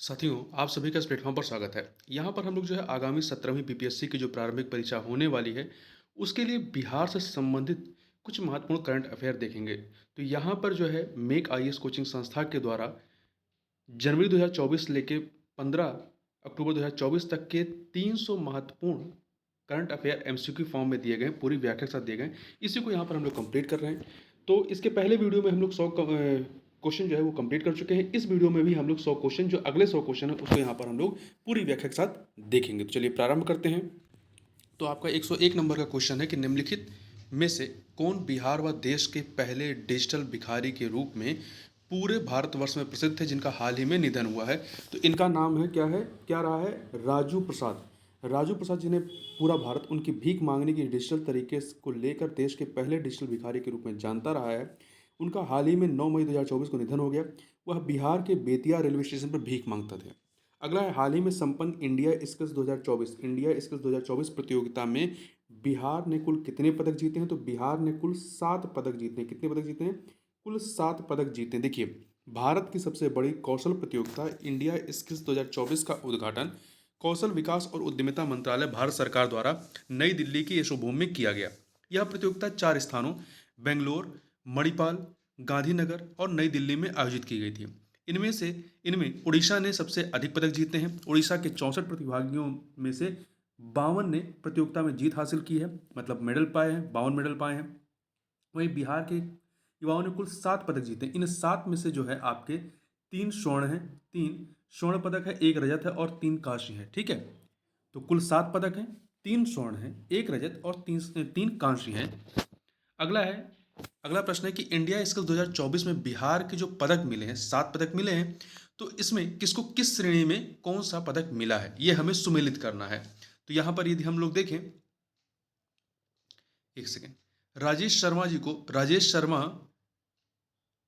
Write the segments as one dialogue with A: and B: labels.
A: साथियों, आप सभी का इस प्लेटफॉर्म पर स्वागत है। यहाँ पर हम लोग जो है आगामी 17वीं बीपीएससी की जो प्रारंभिक परीक्षा होने वाली है, उसके लिए बिहार से संबंधित कुछ महत्वपूर्ण करंट अफेयर देखेंगे। तो यहाँ पर जो है मेक आईएएस कोचिंग संस्था के द्वारा जनवरी 2024 से लेके 15 अक्टूबर 2024 तक के 300 महत्वपूर्ण करंट अफेयर एमसीक्यू फॉर्म में दिए गए हैं, पूरी व्याख्या के साथ दिए गए हैं। इसी को यहाँ पर हम लोग कंप्लीट कर रहे हैं। तो इसके पहले वीडियो में हम लोग 100 क्वेश्चन जो है वो कंप्लीट कर चुके हैं। इस वीडियो में भी हम लोग 100 क्वेश्चन, जो अगले 100 क्वेश्चन है, उसको यहाँ पर हम लोग पूरी व्याख्या के साथ देखेंगे। तो चलिए प्रारंभ करते हैं। तो आपका 101 नंबर का क्वेश्चन है कि निम्नलिखित में से कौन बिहार व देश के पहले डिजिटल भिखारी के रूप में पूरे भारतवर्ष में प्रसिद्ध थे, जिनका हाल ही में निधन हुआ है। तो इनका नाम है क्या रहा है? राजू प्रसाद। राजू प्रसाद, जिन्हें पूरा भारत उनकी भीख मांगने की डिजिटल तरीके को लेकर देश के पहले डिजिटल भिखारी के रूप में जानता रहा है, उनका हाल ही में 9 मई 2024 को निधन हो गया। वह बिहार के बेतिया रेलवे स्टेशन पर भीख मांगता थे। अगला है, हाल ही में संपन्न इंडिया स्किल्स 2024 प्रतियोगिता में बिहार ने कुल कितने पदक जीते हैं? तो बिहार ने कुल 7 पदक जीते हैं। कितने पदक जीते हैं? कुल 7 पदक जीते हैं। देखिए, भारत की सबसे बड़ी कौशल प्रतियोगिता इंडिया स्किल्स 2024 का उद्घाटन कौशल विकास और उद्यमिता मंत्रालय, भारत सरकार द्वारा नई दिल्ली की यशोभूमि में किया गया। यह प्रतियोगिता 4 स्थानों बेंगलोर, मणिपाल, गांधीनगर और नई दिल्ली में आयोजित की गई थी। इनमें उड़ीसा ने सबसे अधिक पदक जीते हैं। उड़ीसा के 64 प्रतिभागियों में से 52 ने प्रतियोगिता में जीत हासिल की है, मतलब मेडल पाए हैं, 52 मेडल पाए हैं। वहीं बिहार के युवाओं ने कुल 7 पदक जीते हैं। इन 7 में से जो है आपके 3 स्वर्ण हैं, 3 स्वर्ण पदक है, 1 रजत है और 3 कांस्य है। ठीक है, तो कुल 7 पदक हैं, 3 स्वर्ण हैं, 1 रजत और 3 कांस्य हैं। अगला प्रश्न है कि इंडिया स्किल 2024 में बिहार के जो पदक मिले हैं, 7 पदक मिले हैं, तो इसमें किसको किस श्रेणी में कौन सा पदक मिला है, ये हमें सुमेलित करना है। तो यहां पर यदि हम लोग देखें, एक सेकेंड, राजेश शर्मा,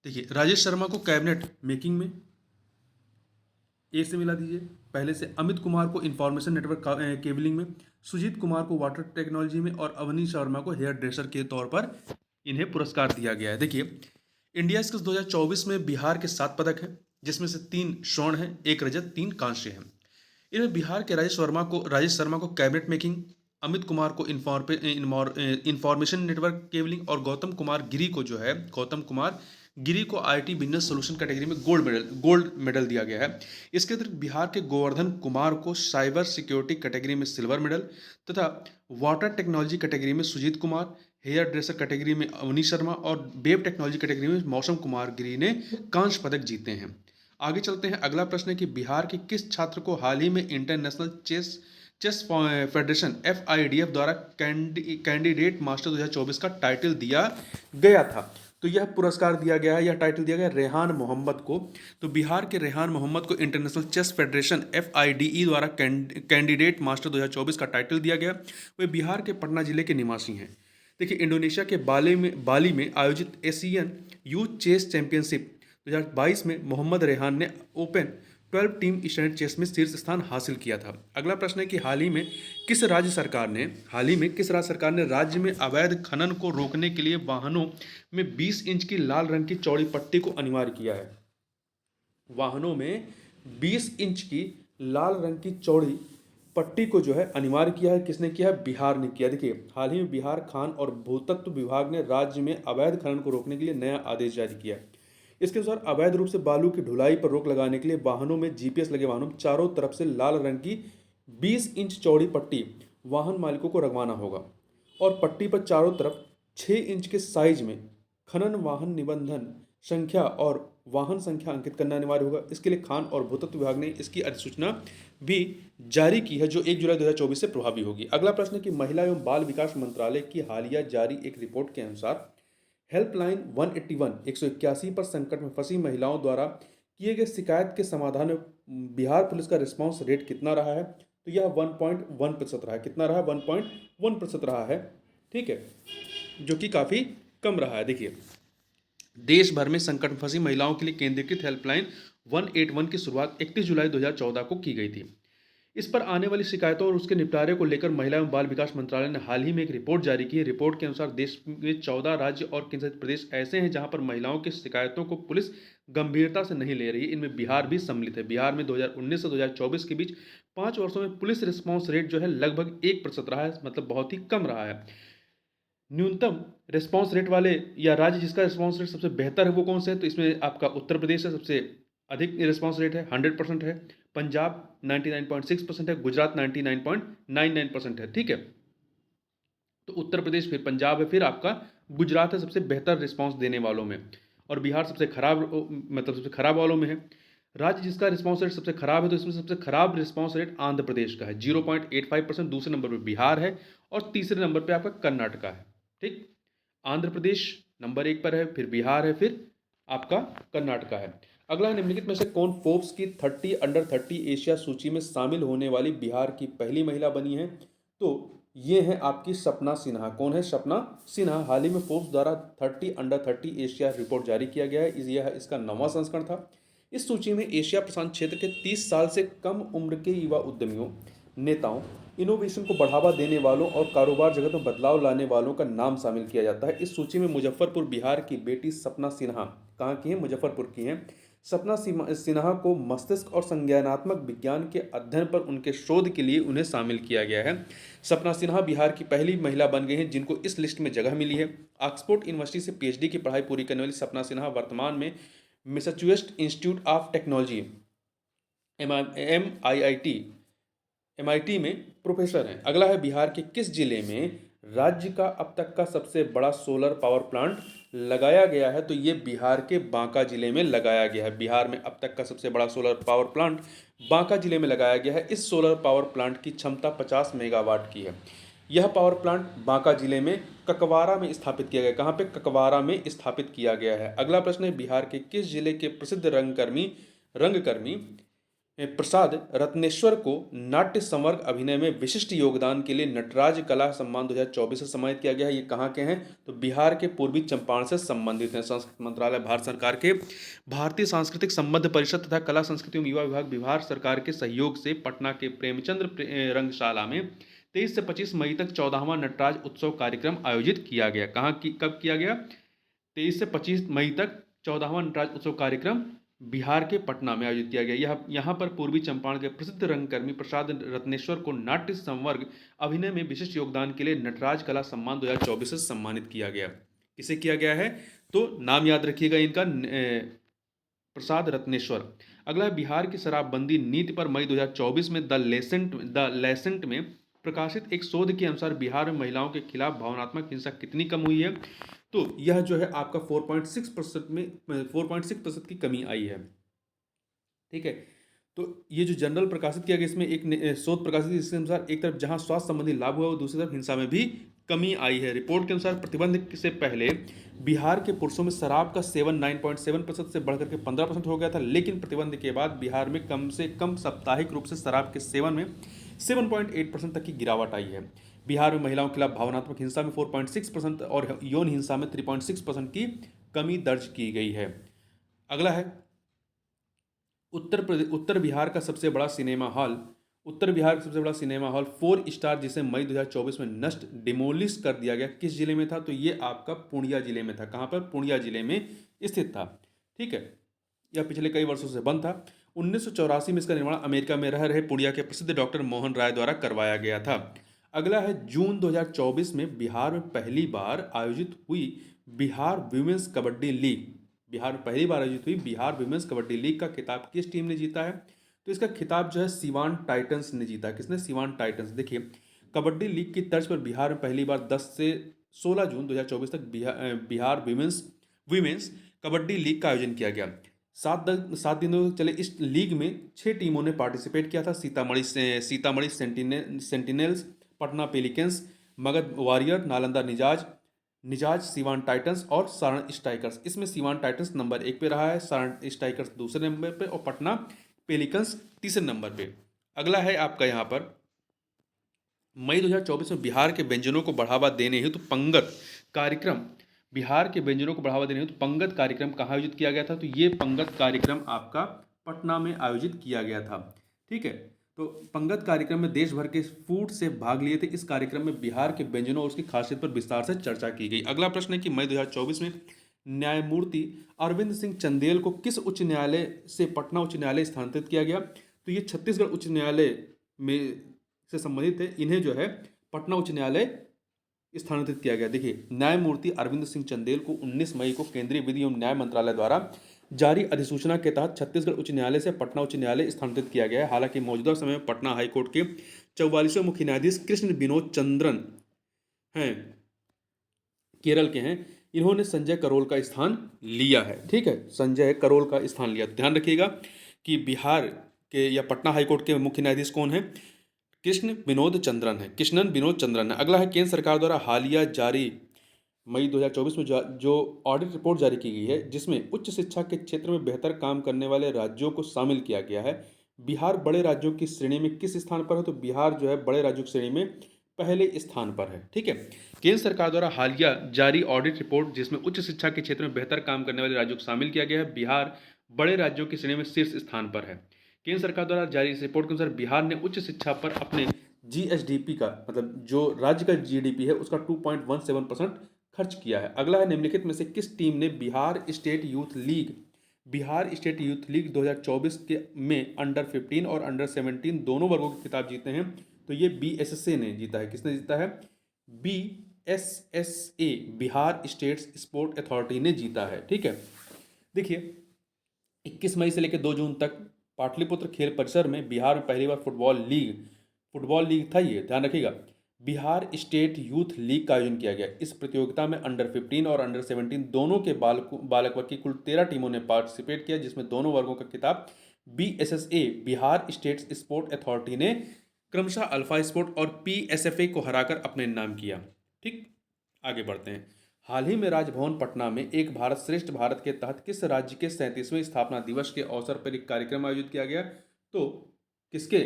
A: देखिए राजेश शर्मा को कैबिनेट मेकिंग में ए से मिला दीजिए। पहले से अमित कुमार को इंफॉर्मेशन नेटवर्क केबलिंग में, सुजीत कुमार को वाटर टेक्नोलॉजी में और अवनी शर्मा को हेयर ड्रेसर के तौर पर इन्हें पुरस्कार दिया गया है। देखिए, इंडिया स्किल्स 2024 में बिहार के 7 पदक हैं, जिसमें से 3 स्वर्ण हैं, 1 रजत, 3 कांस्य हैं। इनमें बिहार के राजेश शर्मा को कैबिनेट मेकिंग, अमित कुमार को इंफॉर्मेशन नेटवर्क केबलिंग और गौतम कुमार गिरी को आईटी बिजनेस सॉल्यूशन कैटेगरी में गोल्ड मेडल दिया गया है। इसके अतिरिक्त बिहार के गोवर्धन कुमार को साइबर सिक्योरिटी कैटेगरी में सिल्वर मेडल तथा वाटर टेक्नोलॉजी कैटेगरी में Sujeet Kumar, hair dresser category में अवनी शर्मा और वेब टेक्नोलॉजी कैटेगरी में मौसम कुमार गिरी ने कांस्य पदक जीते हैं। आगे चलते हैं। अगला प्रश्न है कि बिहार के किस छात्र को हाल ही में इंटरनेशनल चेस फेडरेशन FIDF द्वारा कैंडिडेट मास्टर 2024 का टाइटल दिया गया था? तो यह पुरस्कार दिया गया है, यह टाइटल दिया गया रेहान मोहम्मद को। तो बिहार के रेहान मोहम्मद को इंटरनेशनल चेस फेडरेशन FIDE द्वारा कैंडिडेट मास्टर 2024 का टाइटल दिया गया। वे बिहार के पटना जिले के निवासी हैं। देखिए, इंडोनेशिया के बाली में आयोजित एशियन यूथ चेस चैंपियनशिप 2022 में मोहम्मद रेहान ने ओपन 12 टीम स्टैंडर्ड चेस में शीर्ष स्थान हासिल किया था। अगला प्रश्न है कि हाल ही में किस राज्य सरकार ने राज्य में अवैध खनन को रोकने के लिए वाहनों में 20 इंच की लाल रंग की चौड़ी पट्टी को अनिवार्य किया है? वाहनों में 20 इंच की लाल रंग की चौड़ी पट्टी को जो है अनिवार्य किया है। किसने किया है? बिहार ने किया। देखिए, हाल ही में बिहार खान और भूतत्व विभाग ने राज्य में अवैध खनन को रोकने के लिए नया आदेश जारी किया। इसके अनुसार अवैध रूप से बालू की ढुलाई पर रोक लगाने के लिए वाहनों में GPS लगे वाहनों में चारों तरफ से लाल रंग की 20 इंच चौड़ी पट्टी वाहन मालिकों को लगवाना होगा और पट्टी पर चारों तरफ 6 इंच के साइज में खनन वाहन निबंधन संख्या और वाहन संख्या अंकित करना अनिवार्य होगा। इसके लिए खान और भूतत्व विभाग ने इसकी अधिसूचना भी जारी की है, जो 1 जुलाई 2024 से प्रभावी होगी। अगला प्रश्न है कि महिला एवं बाल विकास मंत्रालय की हालिया जारी एक रिपोर्ट के अनुसार हेल्पलाइन 181 पर संकट में फंसी महिलाओं द्वारा किए गए शिकायत के समाधान में बिहार पुलिस का रिस्पांस रेट कितना रहा है? तो यह 1.1% रहा है। कितना रहा है? 1.1% रहा है। ठीक है, जो कि काफ़ी कम रहा है। देखिए, देश भर में संकट में फंसी महिलाओं के लिए केंद्रीकृत हेल्पलाइन 181 की शुरुआत 31 जुलाई 2014 को की गई थी। इस पर आने वाली शिकायतों और उसके निपटारे को लेकर महिला एवं बाल विकास मंत्रालय ने हाल ही में एक रिपोर्ट जारी की है। रिपोर्ट के अनुसार देश में 14 राज्य और केंद्रशासित प्रदेश ऐसे हैं जहां पर महिलाओं की शिकायतों को पुलिस गंभीरता से नहीं ले रही है। इनमें बिहार भी सम्मिलित है। बिहार में 2019 से 2024 के बीच 5 वर्षों में पुलिस रिस्पॉन्स रेट जो है लगभग 1% रहा है, मतलब बहुत ही कम रहा है। न्यूनतम रिस्पॉन्स रेट वाले या राज्य जिसका रिस्पॉन्स रेट सबसे बेहतर है वो कौन से है, तो इसमें आपका उत्तर प्रदेश है, सबसे अधिक रिस्पॉन्स रेट है, 100% है। पंजाब 99.6% है। गुजरात 99.99% है। ठीक है, तो उत्तर प्रदेश, फिर पंजाब है, फिर आपका गुजरात है सबसे बेहतर रिस्पॉन्स देने वालों में, और बिहार सबसे खराब, मतलब सबसे खराब वालों में है। राज्य जिसका रिस्पॉन्स रेट सबसे खराब है, तो इसमें सबसे खराब रिस्पॉन्स रेट आंध्र प्रदेश का है, 0.85%। दूसरे नंबर पर बिहार है और तीसरे नंबर पर आपका कर्नाटका है। ठीक, आंध्र प्रदेश नंबर 1 पर है, फिर बिहार है, फिर आपका कर्नाटका है। अगला, निम्नलिखित में से कौन फोर्ब्स की 30 अंडर 30 एशिया सूची में शामिल होने वाली बिहार की पहली महिला बनी है? तो ये है आपकी सपना सिन्हा। कौन है? सपना सिन्हा। हाल ही में फोर्ब्स द्वारा 30 अंडर 30 एशिया रिपोर्ट जारी किया गया है। यह इसका 9वां संस्करण था। इस सूची में एशिया प्रशांत क्षेत्र के 30 साल से कम उम्र के युवा उद्यमियों, नेताओं, इनोवेशन को बढ़ावा देने वालों और कारोबार जगत में बदलाव लाने वालों का नाम शामिल किया जाता है। इस सूची में मुजफ्फरपुर बिहार की बेटी सपना सिन्हा, कहाँ की है? मुजफ्फरपुर की हैं। सपना सिन्हा को मस्तिष्क और संज्ञानात्मक विज्ञान के अध्ययन पर उनके शोध के लिए उन्हें शामिल किया गया है। सपना सिन्हा बिहार की पहली महिला बन गई हैं जिनको इस लिस्ट में जगह मिली है। ऑक्सफोर्ड यूनिवर्सिटी से पीएचडी की पढ़ाई पूरी करने वाली सपना सिन्हा वर्तमान में Massachusetts institute of technology MIT में प्रोफेसर हैं। अगला है, बिहार के किस जिले में राज्य का अब तक का सबसे बड़ा सोलर पावर प्लांट लगाया गया है? तो ये बिहार के बांका जिले में लगाया गया है। बिहार में अब तक का सबसे बड़ा सोलर पावर प्लांट बांका जिले में लगाया गया है। इस सोलर पावर प्लांट की क्षमता 50 मेगावाट की है। यह पावर प्लांट बांका जिले में ककवारा में स्थापित किया गया। कहाँ पे? ककवारा में स्थापित किया गया है। अगला प्रश्न है, बिहार के किस जिले के प्रसिद्ध रंगकर्मी प्रसाद रत्नेश्वर को नाट्य संवर्ग अभिनय में विशिष्ट योगदान के लिए नटराज कला सम्मान 2024 से सम्मानित किया गया है? ये कहाँ के हैं? तो बिहार के पूर्वी चंपारण से संबंधित हैं। संस्कृति मंत्रालय भारत सरकार के भारतीय सांस्कृतिक संबंध परिषद तथा कला संस्कृति एवं युवा विभाग बिहार सरकार के सहयोग से पटना के प्रेमचंद्र रंगशाला में 23 से 25 मई तक 14वां नटराज उत्सव कार्यक्रम आयोजित किया गया। कब किया गया? 23 से 25 मई तक 14वां नटराज उत्सव कार्यक्रम बिहार के पटना में आयोजित किया गया। यहाँ पर पूर्वी चंपारण के प्रसिद्ध रंगकर्मी प्रसाद रत्नेश्वर को नाट्य संवर्ग अभिनय में विशिष्ट योगदान के लिए नटराज कला सम्मान 2024 से सम्मानित किया गया। किसे किया गया है? तो नाम याद रखिएगा इनका, प्रसाद रत्नेश्वर। अगला है, बिहार की शराबबंदी नीति पर मई 2024 में द लेसेंट में प्रकाशित एक शोध के अनुसार बिहार में महिलाओं के खिलाफ भावनात्मक हिंसा कितनी कम हुई है? तो यह जो है आपका 4.6% की कमी आई है। ठीक है, तो ये जो जनरल प्रकाशित किया गया, इसमें एक शोध प्रकाशित इसके अनुसार एक तरफ जहां स्वास्थ्य संबंधी लाभ हुआ, दूसरी तरफ हिंसा में भी कमी आई है। रिपोर्ट के अनुसार प्रतिबंध से पहले बिहार के पुरुषों में शराब का सेवन 9.7% से बढ़कर के 15% हो गया था, लेकिन प्रतिबंध के बाद बिहार में कम से कम साप्ताहिक रूप से शराब के सेवन में 7.8% तक की गिरावट आई है। बिहार में महिलाओं के खिलाफ भावनात्मक हिंसा में 4.6% और यौन हिंसा में 3.6% की कमी दर्ज की गई है। अगला है, उत्तर बिहार का सबसे बड़ा सिनेमा हॉल 4 स्टार जिसे मई 2024 में नष्ट डिमोलिश कर दिया गया, किस जिले में था? तो ये आपका पूर्णिया जिले में था। कहाँ पर? पूर्णिया जिले में स्थित था। ठीक है, यह पिछले कई वर्षों से बंद था। 1984 में इसका निर्माण अमेरिका में रह रहे पूर्णिया के प्रसिद्ध डॉक्टर मोहन राय द्वारा करवाया गया था। अगला है, जून 2024 में बिहार में पहली बार आयोजित हुई Bihar women's kabaddi league Bihar women's kabaddi league का खिताब किस टीम ने जीता है? तो इसका खिताब जो है सिवान टाइटंस ने जीता। किसने? सिवान टाइटंस। देखिए, कबड्डी लीग की तर्ज पर बिहार में पहली बार 10 से 16 जून 2024 तक बिहार विमेंस कबड्डी लीग का आयोजन किया गया। 7 दिनों तक चले इस लीग में 6 टीमों ने पार्टिसिपेट किया था। Sitamarhi sentinels, Patna pelicans, Magadh warrior, Nalanda निजाज, सिवान टाइटंस और सारण स्ट्राइकर्स। इसमें सिवान टाइटंस नंबर 1 पे रहा है, सारण स्ट्राइकर्स दूसरे नंबर पे और पटना पेलिकन्स तीसरे नंबर पे। अगला है आपका यहाँ पर, मई 2024 में बिहार के व्यंजनों को बढ़ावा देने हेतु पंगत कार्यक्रम कहाँ आयोजित किया गया था? तो ये पंगत कार्यक्रम आपका पटना में आयोजित किया गया था। ठीक है, तो पंगत कार्यक्रम में देश भर के फूड से भाग लिए थे। इस कार्यक्रम में बिहार के व्यंजनों और उसकी खासियत पर विस्तार से चर्चा की गई। अगला प्रश्न है कि मई 2024 में न्यायमूर्ति अरविंद सिंह चंदेल को किस उच्च न्यायालय से पटना उच्च न्यायालय स्थानांतरित किया गया? तो ये छत्तीसगढ़ उच्च न्यायालय में से संबंधित है, इन्हें जो है पटना उच्च न्यायालय स्थानांतरित किया गया। देखिए, न्यायमूर्ति अरविंद सिंह चंदेल को 19 मई को केंद्रीय विधि एवं न्याय मंत्रालय द्वारा जारी अधिसूचना के तहत छत्तीसगढ़ उच्च न्यायालय से पटना उच्च न्यायालय स्थानांतरित किया गया है। हालांकि मौजूदा समय में पटना हाईकोर्ट के 44वें मुख्य न्यायाधीश कृष्ण विनोद चंद्रन हैं, केरल के हैं। इन्होंने संजय करोल का स्थान लिया है। ठीक है, संजय करोल का स्थान लिया। ध्यान रखिएगा कि बिहार के या पटना हाईकोर्ट के मुख्य न्यायाधीश कौन है? कृष्णन विनोद चंद्रन है। अगला है, केंद्र सरकार द्वारा हालिया जारी मई 2024 में जो ऑडिट रिपोर्ट जारी की गई है, जिसमें उच्च शिक्षा के क्षेत्र में बेहतर काम करने वाले राज्यों को शामिल किया गया है। बिहार बड़े राज्यों की श्रेणी में किस स्थान पर है? तो बिहार जो है बड़े राज्यों की श्रेणी में पहले स्थान पर है। ठीक है, केंद्र सरकार द्वारा हालिया जारी ऑडिट रिपोर्ट जिसमें उच्च शिक्षा के क्षेत्र में बेहतर काम करने वाले राज्यों को शामिल किया गया है, बिहार बड़े राज्यों की श्रेणी में शीर्ष स्थान पर है। केंद्र सरकार द्वारा जारी इस रिपोर्ट के अनुसार बिहार ने उच्च शिक्षा पर अपने जीएसडीपी का, मतलब जो राज्य का जीडीपी है, उसका 2.17% खर्च किया है। अगला है, निम्नलिखित में से किस टीम ने बिहार स्टेट यूथ लीग 2024 के में अंडर 15 और अंडर 17 दोनों वर्गों के खिताब जीते हैं? तो ये बीएसएसए ने जीता है। किसने जीता है? बीएसएसए, बिहार स्टेट्स स्पोर्ट अथॉरिटी ने जीता है। ठीक है, देखिए 21 मई से लेकर 2 जून तक पाटलिपुत्र खेल परिसर में बिहार में पहली बार फुटबॉल लीग था। ये ध्यान रखिएगा, बिहार स्टेट यूथ लीग का आयोजन किया गया। इस प्रतियोगिता में अंडर 15 और अंडर 17 दोनों के बालक वर्ग की कुल 13 टीमों ने पार्टिसिपेट किया, जिसमें दोनों वर्गों का खिताब बीएसएसए, बिहार स्टेट स्पोर्ट अथॉरिटी ने क्रमशः अल्फा स्पोर्ट और पीएसएफए को हराकर अपने नाम किया। ठीक, आगे बढ़ते हैं। हाल ही में राजभवन पटना में एक भारत श्रेष्ठ भारत के तहत किस राज्य के 37वें स्थापना दिवस के अवसर पर एक कार्यक्रम आयोजित किया गया? तो किसके?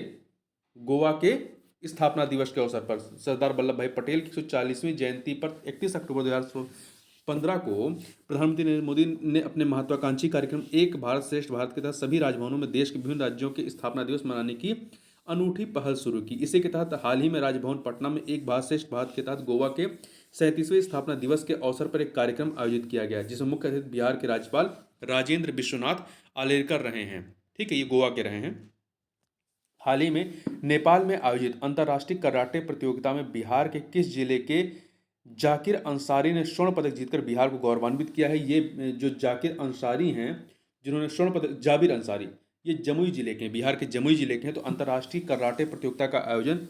A: गोवा के स्थापना दिवस के अवसर पर सरदार वल्लभ भाई पटेल की 140वीं जयंती पर 31 अक्टूबर 2015 को प्रधानमंत्री नरेंद्र मोदी ने अपने महत्वाकांक्षी कार्यक्रम एक भारत श्रेष्ठ भारत के तहत सभी राजभवनों में देश के विभिन्न राज्यों के स्थापना दिवस मनाने की अनूठी पहल शुरू की। इसी के तहत हाल ही में राजभवन पटना में एक भारत श्रेष्ठ भारत के तहत गोवा के 37वें स्थापना दिवस के अवसर पर एक कार्यक्रम आयोजित किया गया, जिसमें मुख्य अतिथि बिहार के राज्यपाल राजेंद्र विश्वनाथ आलेरकर रहे हैं। ठीक है, ये गोवा के रहे हैं। हाल ही में नेपाल में आयोजित अंतर्राष्ट्रीय कराटे प्रतियोगिता में बिहार के किस जिले के जाकिर अंसारी ने स्वर्ण पदक जीतकर बिहार को गौरवान्वित किया है? ये जो जाकिर अंसारी हैं, जिन्होंने स्वर्ण पदक, जाबिर अंसारी, ये जमुई जिले के हैं, बिहार के जमुई जिले के हैं। तो अंतर्राष्ट्रीय कराटे प्रतियोगिता का आयोजन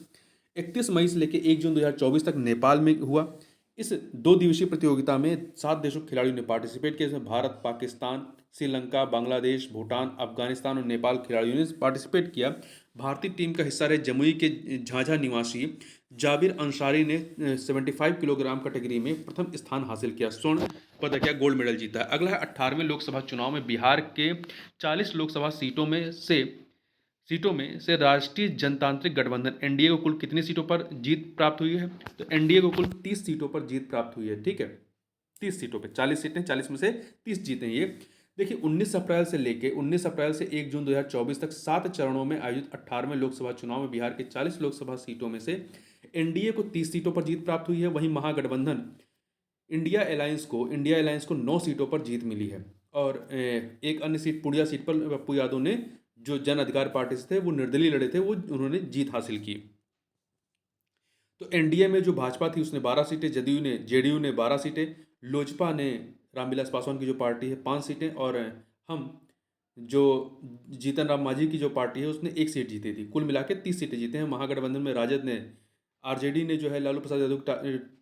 A: 31 मई से लेकर 1 जून 2024 तक नेपाल में हुआ। इस 2 दिवसीय प्रतियोगिता में 7 देशों के खिलाड़ियों ने पार्टिसिपेट किया, जिसमें भारत, पाकिस्तान, श्रीलंका, बांग्लादेश, भूटान, अफगानिस्तान और नेपाल खिलाड़ियों ने पार्टिसिपेट किया। भारतीय टीम का हिस्सा रहे जमुई के झाझा निवासी जाबिर अंसारी ने 75 किलोग्राम कैटेगरी में प्रथम स्थान हासिल किया, स्वर्ण पदक या गोल्ड मेडल जीता है। अगला है, 18वें लोकसभा चुनाव में बिहार के 40 लोकसभा सीटों में से राष्ट्रीय जनतांत्रिक गठबंधन एनडीए को कुल कितनी सीटों पर जीत प्राप्त हुई है? तो एनडीए को कुल 30 सीटों पर जीत प्राप्त हुई है। ठीक है, 30 सीटों पे, 40 सीटें, 40 में से 30 जीते हैं ये। देखिए, 19 अप्रैल से 1 जून 2024 तक 7 चरणों में आयोजित 18वें लोकसभा चुनाव में बिहार के 40 लोकसभा सीटों में से एनडीए को 30 सीटों पर जीत प्राप्त हुई है। वहीं महागठबंधन इंडिया अलायंस को 9 सीटों पर जीत मिली है। और एक अन्य सीट, पुड़िया सीट पर पप्पू यादव ने, जो जन अधिकार पार्टी से थे, वो निर्दलीय लड़े थे, वो उन्होंने जीत हासिल की। तो एनडीए में जो भाजपा थी उसने 12 सीटें, जेडीयू ने 12 सीटें, लोजपा ने, रामविलास पासवान की जो पार्टी है, 5 सीटें, और हम जो जीतन राम मांझी की जो पार्टी है उसने 1 सीट जीती थी। कुल मिला के 30 सीटें जीते हैं। महागठबंधन में राजद ने, आरजेडी ने जो है लालू प्रसाद यादव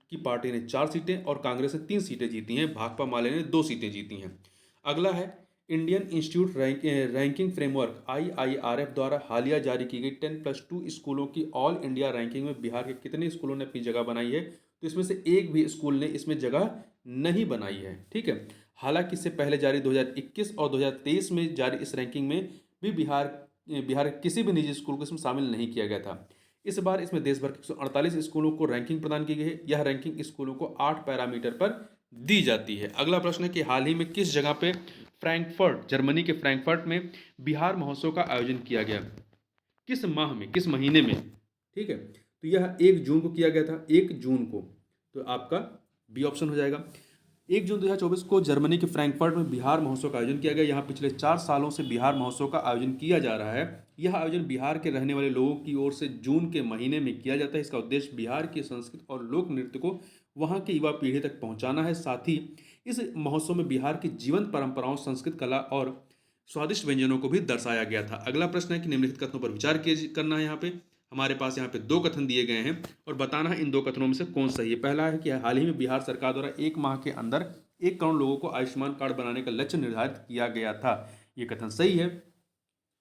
A: की पार्टी ने 4 सीटें और कांग्रेस ने 3 सीटें जीती हैं। भाकपा माले ने 2 सीटें जीती हैं। अगला है, Indian institute ranking framework IIRF द्वारा हालिया जारी की गई 10+2 स्कूलों की ऑल इंडिया रैंकिंग में बिहार के कितने स्कूलों ने अपनी जगह बनाई है? तो इसमें से एक भी स्कूल ने इसमें जगह नहीं बनाई है। ठीक है, हालांकि इससे पहले जारी 2021 और 2023 में जारी इस रैंकिंग में भी बिहार किसी भी निजी स्कूल को इसमें शामिल नहीं किया गया था। इस बार इसमें देश भर के 148 स्कूलों को रैंकिंग प्रदान की गई है। यह रैंकिंग स्कूलों को 8 पैरामीटर पर दी जाती है। अगला प्रश्न है कि हाल ही में किस जगह पे फ्रैंकफर्ट, जर्मनी के फ्रैंकफर्ट में बिहार महोत्सव का आयोजन किया गया? किस माह में, किस महीने में, ठीक है। तो यह 1 जून को किया गया था, 1 जून को, तो आपका बी ऑप्शन हो जाएगा। 1 जून 2024 को जर्मनी के फ्रैंकफर्ट में बिहार महोत्सव का आयोजन किया गया। यहाँ पिछले 4 सालों से बिहार महोत्सव का आयोजन किया जा रहा है। यह आयोजन बिहार के रहने वाले लोगों की ओर से जून के महीने में किया जाता है। इसका उद्देश्य बिहार की संस्कृति और लोक नृत्य को वहाँ की युवा पीढ़ी तक पहुँचाना है। साथ ही इस महोत्सव में बिहार की जीवंत परंपराओं, संस्कृत, कला और स्वादिष्ट व्यंजनों को भी दर्शाया गया था। अगला प्रश्न है कि निम्नलिखित कथनों पर विचार करना है। यहाँ पे हमारे पास यहाँ पे 2 कथन दिए गए हैं और बताना है इन 2 कथनों में से कौन सही है। पहला है कि हाल ही में बिहार सरकार द्वारा 1 माह के अंदर 1 करोड़ लोगों को आयुष्मान कार्ड बनाने का लक्ष्य निर्धारित किया गया था। ये कथन सही है।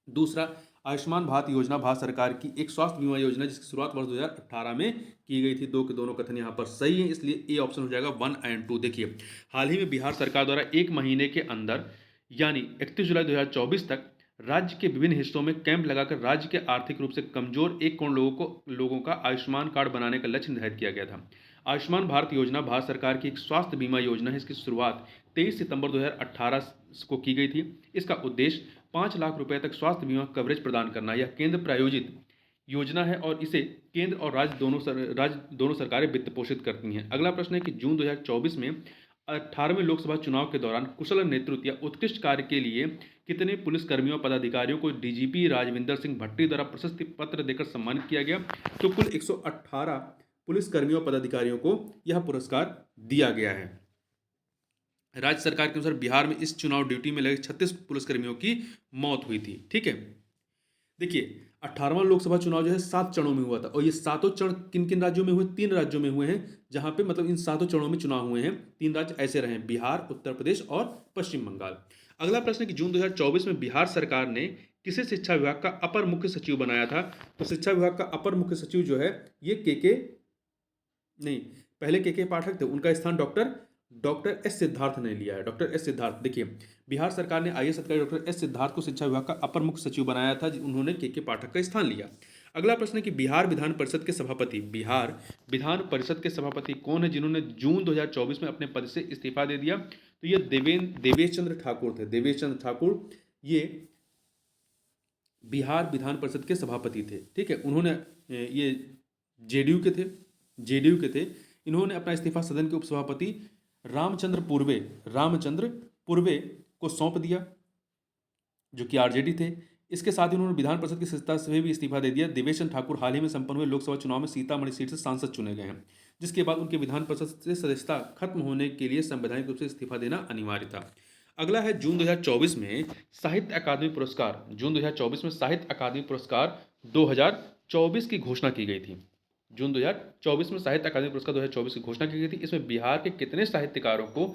A: दूसरा, आयुष्मान भारत योजना भारत सरकार की एक स्वास्थ्य बीमा योजना जिसकी शुरुआत वर्ष 2018 में की गई थी। 2 के दोनों कथन यहाँ पर सही है, इसलिए ए ऑप्शन हो जाएगा 1 एंड 2। देखिए, हाल ही में बिहार सरकार द्वारा 1 महीने के अंदर यानी 31 जुलाई 2024 तक राज्य के विभिन्न हिस्सों में कैंप लगाकर राज्य के आर्थिक रूप से कमजोर 1 करोड़ लोगों का आयुष्मान कार्ड बनाने का लक्ष्य निर्धारित किया गया था। आयुष्मान भारत योजना भारत सरकार की एक स्वास्थ्य बीमा योजना है। इसकी शुरुआत 23 सितंबर 2018 को की गई थी। इसका उद्देश्य 5 लाख रुपए तक स्वास्थ्य बीमा कवरेज प्रदान करना। यह केंद्र प्रायोजित योजना है और इसे केंद्र और राज्य दोनों सरकारें वित्त पोषित करती हैं। अगला प्रश्न है कि जून 2024 में 18वें लोकसभा चुनाव के दौरान कुशल नेतृत्व या उत्कृष्ट कार्य के लिए कितने पुलिस कर्मियों पदाधिकारियों को डीजीपी राजविंदर सिंह भट्टी द्वारा प्रशस्ति पत्र देकर सम्मानित किया गया? तो कुल 118 पुलिस कर्मियों पदाधिकारियों को यह पुरस्कार दिया गया है। राज्य सरकार के अनुसार बिहार में इस चुनाव ड्यूटी में लगे 36 पुलिसकर्मियों की मौत हुई थी। ठीक है, देखिए 18वां लोकसभा चुनाव जो है 7 चरणों में हुआ था और ये सातों चरण किन किन राज्यों में हुए? 3 राज्यों में हुए हैं, जहां पे मतलब इन सातों चरणों में चुनाव हुए हैं। 3 राज्य ऐसे रहे, बिहार, उत्तर प्रदेश और पश्चिम बंगाल। अगला प्रश्न है कि जून 2024 में बिहार सरकार ने किसे शिक्षा विभाग का अपर मुख्य सचिव बनाया था? तो शिक्षा विभाग का अपर मुख्य सचिव जो है ये पहले के पाठक थे, उनका स्थान डॉक्टर एस सिद्धार्थ ने लिया है। डॉक्टर एस सिद्धार्थ, देखिए बिहार सरकार ने आईएएस अधिकारी डॉक्टर एस सिद्धार्थ को शिक्षा विभाग का अपर मुख्य सचिव बनाया था, उन्होंने के पाठक का स्थान लिया। अगला प्रश्न है कि बिहार विधान परिषद के सभापति कौन है जिन्होंने जून 2024 में अपने पद से इस्तीफा दे दिया? तो ये देवेश चंद्र ठाकुर थे। देवेश चंद्र ठाकुर ये बिहार विधान परिषद के सभापति थे। ठीक है, उन्होंने ये जेडीयू के थे। इन्होंने अपना इस्तीफा सदन के उपसभापति रामचंद्र पूर्वे को सौंप दिया, जो कि आरजेडी थे। इसके साथ ही उन्होंने विधान परिषद की सदस्यता से भी इस्तीफा दे दिया। देवेश चंद्र ठाकुर हाल ही में संपन्न हुए लोकसभा चुनाव में सीतामढ़ी सीट से सांसद चुने गए हैं, जिसके बाद उनके विधान परिषद से सदस्यता खत्म होने के लिए संवैधानिक रूप से इस्तीफा देना अनिवार्य था। अगला है जून 2024 में साहित्य अकादमी पुरस्कार। जून 2024 में साहित्य अकादमी पुरस्कार 2024 की घोषणा की गई थी। जून 2024 में साहित्य अकादमी पुरस्कार 2024 की घोषणा की गई थी। इसमें बिहार के कितने साहित्यकारों को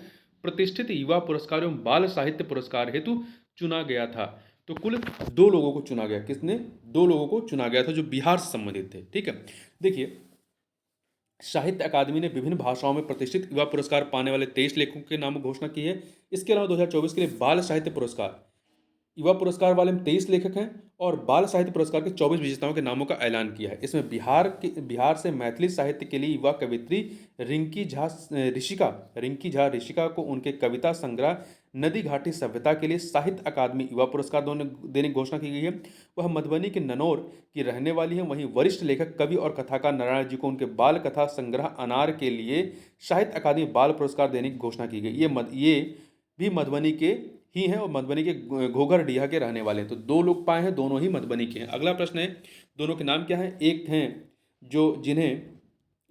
A: प्रतिष्ठित युवा पुरस्कार एवं बाल साहित्य पुरस्कार हेतु चुना गया था? तो कुल 2 लोगों को चुना गया। किसने? 2 लोगों को चुना गया था जो बिहार से संबंधित थे। ठीक है, देखिए साहित्य अकादमी ने विभिन्न भाषाओं में प्रतिष्ठित युवा पुरस्कार पाने वाले 23 लेखकों के नाम घोषणा की है। इसके अलावा 2024 के लिए बाल साहित्य पुरस्कार, युवा पुरस्कार वाले में 23 लेखक हैं और बाल साहित्य पुरस्कार के 24 विजेताओं के नामों का ऐलान किया है। इसमें बिहार से मैथिली साहित्य के लिए युवा कवित्री रिंकी झा ऋषिका को उनके कविता संग्रह नदी घाटी सभ्यता के लिए साहित्य अकादमी युवा पुरस्कार देने की घोषणा की गई है। वह मधुबनी के ननौर की रहने वाली है। वहीं वरिष्ठ लेखक, कवि और कथाकार नारायण जी को उनके बाल कथा संग्रह अनार के लिए साहित्य अकादमी बाल पुरस्कार देने की घोषणा की गई। ये भी मधुबनी के ही हैं और मधुबनी के घोघरडीहा के रहने वाले हैं। तो 2 लोग पाए हैं, दोनों ही मधुबनी के हैं। अगला प्रश्न है, दोनों के नाम क्या हैं? एक हैं जो जिन्हें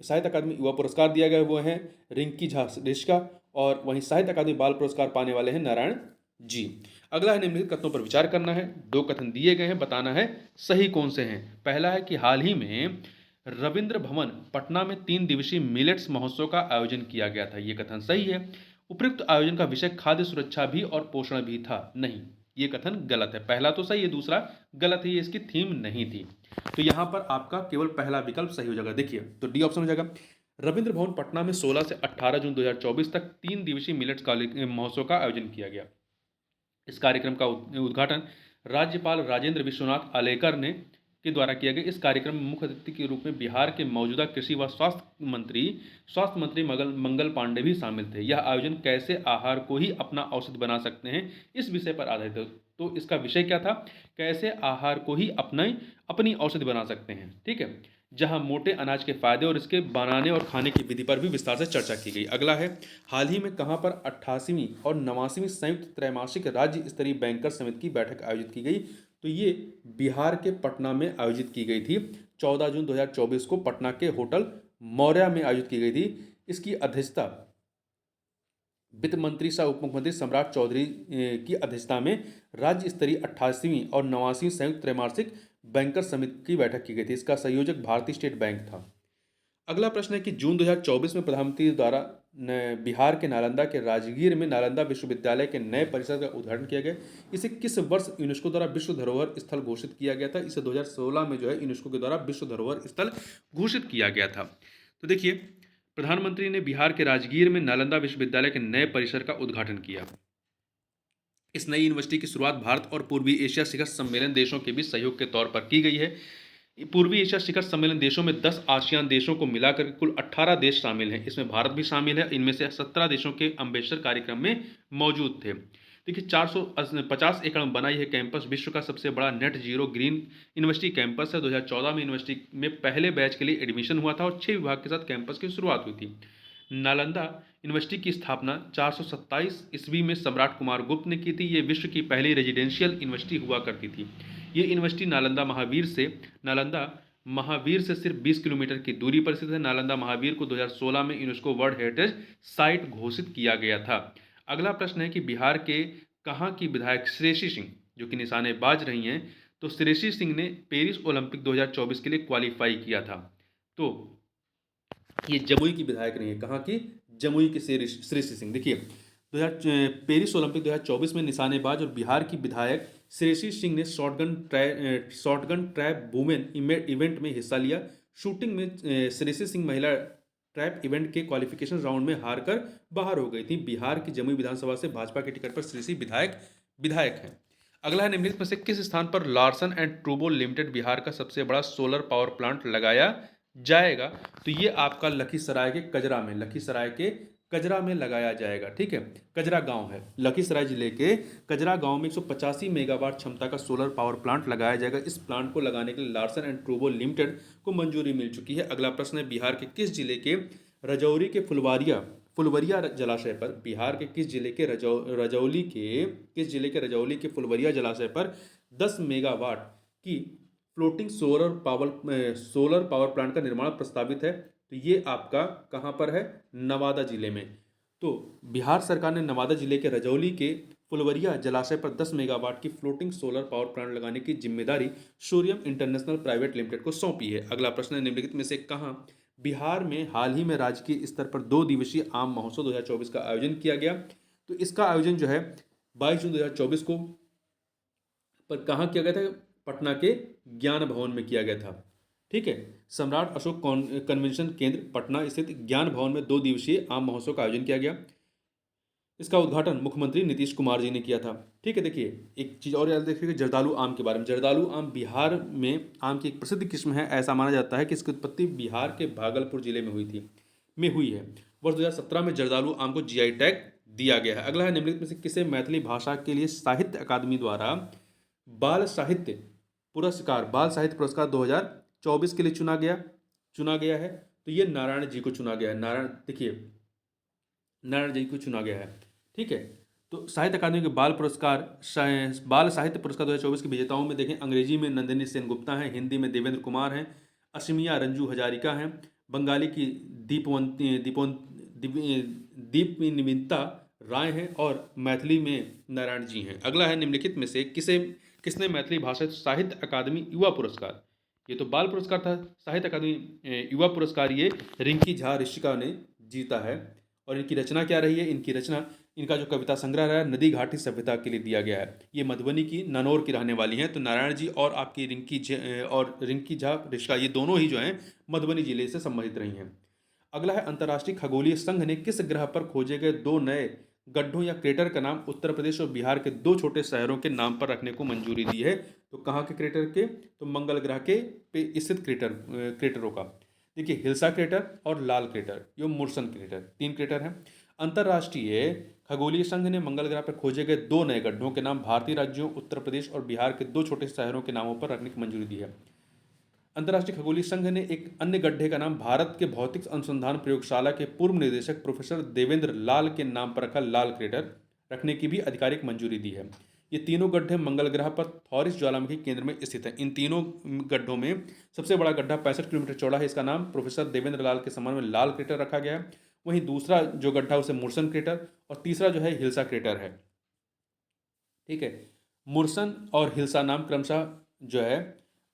A: साहित्य अकादमी युवा पुरस्कार दिया गया, वो हैं रिंकी झा ऋषिका, और वहीं साहित्य अकादमी बाल पुरस्कार पाने वाले हैं नारायण जी। अगला है निम्नलिखित कथनों पर विचार करना है। 2 कथन दिए गए हैं, बताना है सही कौन से हैं। पहला है कि हाल ही में रविंद्र भवन पटना में 3 दिवसीय मिलेट्स महोत्सव का आयोजन किया गया था। ये कथन सही है। उपयुक्त आयोजन का विषय खाद्य सुरक्षा भी और पोषण भी था। नहीं, ये कथन गलत है। पहला तो सही है, दूसरा गलत है, ये इसकी थीम नहीं थी। तो यहां पर आपका केवल पहला विकल्प सही हो जाएगा। देखिए, तो डी ऑप्शन हो जाएगा। रविंद्र भवन पटना में 16 से 18 जून 2024 तक 3 दिवसीय मिलेट्स महोत्सव का आयोजन किया गया। इस कार्यक्रम का उद्घाटन राज्यपाल राजेंद्र विश्वनाथ आलेकर के द्वारा किया गया। इस कार्यक्रम में मुख्य अतिथि के रूप में बिहार के मौजूदा कृषि व स्वास्थ्य मंत्री मंगल पांडे भी शामिल थे। यह आयोजन कैसे आहार को ही अपना औषध बना सकते हैं, इस विषय पर आधारित है। तो इसका विषय क्या था, कैसे आहार को ही अपनी औषधि बना सकते हैं। ठीक है, जहां मोटे अनाज के फायदे और इसके बनाने और खाने की विधि पर भी विस्तार से चर्चा की गई। अगला है, हाल ही में कहां पर 88वीं और 89वीं संयुक्त त्रैमासिक राज्य स्तरीय बैंकर समिति की बैठक आयोजित की गई। तो ये बिहार के पटना में आयोजित की गई थी। 14 जून 2024 को पटना के होटल मौर्या में आयोजित की गई थी। इसकी अध्यक्षता वित्त मंत्री सह उप मुख्यमंत्री सम्राट चौधरी की अध्यक्षता में राज्य स्तरीय 88वीं और 89वीं संयुक्त त्रैमासिक बैंकर समिति की बैठक की गई थी। इसका संयोजक भारतीय स्टेट बैंक था। अगला प्रश्न है कि जून 2024 में प्रधानमंत्री द्वारा बिहार के नालंदा के राजगीर में नालंदा विश्वविद्यालय के नए परिसर का उद्घाटन किया गया। इसे किस वर्ष यूनेस्को द्वारा विश्व धरोहर स्थल घोषित किया गया था? इसे 2016 में जो है यूनेस्को के द्वारा विश्व धरोहर स्थल घोषित किया गया था। तो देखिए, प्रधानमंत्री ने बिहार के राजगीर में नालंदा विश्वविद्यालय के नए परिसर का उद्घाटन किया। इस नई यूनिवर्सिटी की शुरुआत भारत और पूर्वी एशिया शिखर सम्मेलन देशों के बीच सहयोग के तौर पर की गई है। पूर्वी एशिया शिखर सम्मेलन देशों में 10 आसियान देशों को मिलाकर कुल 18 देश शामिल हैं। इसमें भारत भी शामिल है। इनमें से 17 देशों के अम्बेसडर कार्यक्रम में मौजूद थे। देखिए, 450 एकड़ में बना यह कैंपस विश्व का सबसे बड़ा net zero green university campus है। 2014 में यूनिवर्सिटी में पहले बैच के लिए एडमिशन हुआ था और 6 विभाग के साथ कैंपस की शुरुआत हुई थी। नालंदा यूनिवर्सिटी की स्थापना 427 ईस्वी में सम्राट कुमार गुप्त ने की थी। ये विश्व की पहली रेजिडेंशियल यूनिवर्सिटी हुआ करती थी। ये यूनिवर्सिटी नालंदा महावीर से सिर्फ 20 किलोमीटर की दूरी पर स्थित है। नालंदा महावीर को 2016 में यूनेस्को वर्ल्ड हेरिटेज साइट घोषित किया गया था। अगला प्रश्न है कि बिहार के कहाँ की विधायक श्रेयसी सिंह, जो कि निशानेबाज रही हैं, तो श्रेयसी सिंह ने पेरिस ओलंपिक 2024 के लिए क्वालिफाई किया था। तो ये जमुई की विधायक रही है। कहाँ की? जमुई की श्रेयसी सिंह। देखिए, पेरिस ओलंपिक 2024 में निशानेबाज और बिहार की विधायक श्रेयसी सिंह ने शॉटगन ट्रैप वुमेन इवेंट में हिस्सा लिया। शूटिंग में श्रेयसी सिंह महिला ट्रैप इवेंट के क्वालिफिकेशन राउंड में हारकर बाहर हो गई थी। बिहार की जमुई विधानसभा से भाजपा के टिकट पर श्रेयसी विधायक हैं। अगला है, निम्नलिखित में से किस स्थान पर लार्सन एंड ट्रूबो लिमिटेड बिहार का सबसे बड़ा सोलर पावर प्लांट लगाया जाएगा? तो ये आपका लखीसराय के कजरा में लगाया जाएगा। ठीक है, कजरा गांव है, लखीसराय जिले के कजरा गांव में 185 मेगावाट क्षमता का सोलर पावर प्लांट लगाया जाएगा। इस प्लांट को लगाने के लिए लार्सन एंड ट्रूबो लिमिटेड को मंजूरी मिल चुकी है। अगला प्रश्न है, बिहार के किस जिले के रजौरी के फुलवरिया जलाशय पर फुलवरिया जलाशय पर 10 मेगावाट की फ्लोटिंग सोलर पावर प्लांट का निर्माण प्रस्तावित है। तो ये आपका कहाँ पर है? नवादा जिले में। तो बिहार सरकार ने नवादा जिले के रजौली के फुलवरिया जलाशय पर 10 मेगावाट की फ्लोटिंग सोलर पावर प्लांट लगाने की जिम्मेदारी सूर्यम इंटरनेशनल प्राइवेट लिमिटेड को सौंपी है। अगला प्रश्न है, निम्नलिखित में से कहाँ बिहार में हाल ही में राजकीय स्तर पर 2 दिवसीय आम महोत्सव 2024 का आयोजन किया गया? तो इसका आयोजन जो है 22 जून 2024 को पर कहाँ किया गया था? पटना के ज्ञान भवन में किया गया था। ठीक है, सम्राट अशोक कन्वेंशन केंद्र पटना स्थित ज्ञान भवन में 2 दिवसीय आम महोत्सव का आयोजन किया गया। इसका उद्घाटन मुख्यमंत्री नीतीश कुमार जी ने किया था। ठीक है, देखिए एक चीज़ और याद रखिए, जर्दालू आम के बारे में। जर्दालू आम बिहार में आम की एक प्रसिद्ध किस्म है। ऐसा माना जाता है कि इसकी उत्पत्ति बिहार के भागलपुर जिले में हुई है। वर्ष 2017 में जर्दालू आम को जीआई टैग दिया गया है। अगला है, निम्नलिखित में से किसे मैथिली भाषा के लिए साहित्य अकादमी द्वारा बाल साहित्य पुरस्कार 2024 के लिए चुना गया है? तो ये नारायण जी को चुना गया है। नारायण जी को चुना गया है। ठीक है, तो साहित्य अकादमी के बाल साहित्य पुरस्कार 2024 के विजेताओं में देखें, अंग्रेजी में नंदिनी सेनगुप्ता हैं, हिंदी में देवेंद्र कुमार हैं, असमिया रंजू हजारिका हैं, बंगाली की दीपनिमिता राय हैं और मैथिली में नारायण जी हैं। अगला है, निम्नलिखित में से किसने मैथिली भाषा साहित्य अकादमी युवा पुरस्कार, ये तो बाल पुरस्कार था, साहित्य अकादमी युवा पुरस्कार ये रिंकी झा ऋषिका ने जीता है। और इनकी रचना क्या रही है? इनका जो कविता संग्रह रहा है नदी घाटी सभ्यता के लिए दिया गया है। ये मधुबनी की ननौर की रहने वाली हैं। तो नारायण जी और आपकी रिंकी झा ऋषिका, ये दोनों ही जो हैं मधुबनी जिले से संबंधित रही हैं। अगला है, अंतर्राष्ट्रीय खगोलीय संघ ने किस ग्रह पर खोजे गए 2 नए गड्ढों या क्रेटर का नाम उत्तर प्रदेश और बिहार के 2 छोटे शहरों के नाम पर रखने को मंजूरी दी है? तो कहाँ के क्रेटर के? तो मंगल ग्रह के पे स्थित क्रेटरों का। देखिए, हिल्सा क्रेटर और लाल क्रेटर, यो मुर्सन क्रेटर, 3 क्रेटर हैं। अंतर्राष्ट्रीय खगोलीय संघ ने मंगल ग्रह पर खोजे गए 2 नए गड्ढों के नाम भारतीय राज्यों उत्तर प्रदेश और बिहार के 2 छोटे शहरों के नामों पर रखने की मंजूरी दी है। अंतर्राष्ट्रीय खगोलीय संघ ने एक अन्य गड्ढे का नाम भारत के भौतिक अनुसंधान प्रयोगशाला के पूर्व निदेशक प्रोफेसर देवेंद्र लाल के नाम पर रखा लाल क्रेटर रखने की भी आधिकारिक मंजूरी दी है। ये तीनों गड्ढे मंगल ग्रह पर थॉरिस ज्वालामुखी केंद्र में स्थित हैं। इन तीनों गड्ढों में सबसे बड़ा गड्ढा 65 किलोमीटर चौड़ा है, इसका नाम प्रोफेसर देवेंद्र लाल के सम्मान में लाल क्रेटर रखा गया है। वहीं दूसरा जो गड्ढा उसे मुर्सन क्रेटर और तीसरा जो है हिल्सा क्रेटर है। ठीक है, मुर्सन और हिल्सा नाम क्रमशः जो है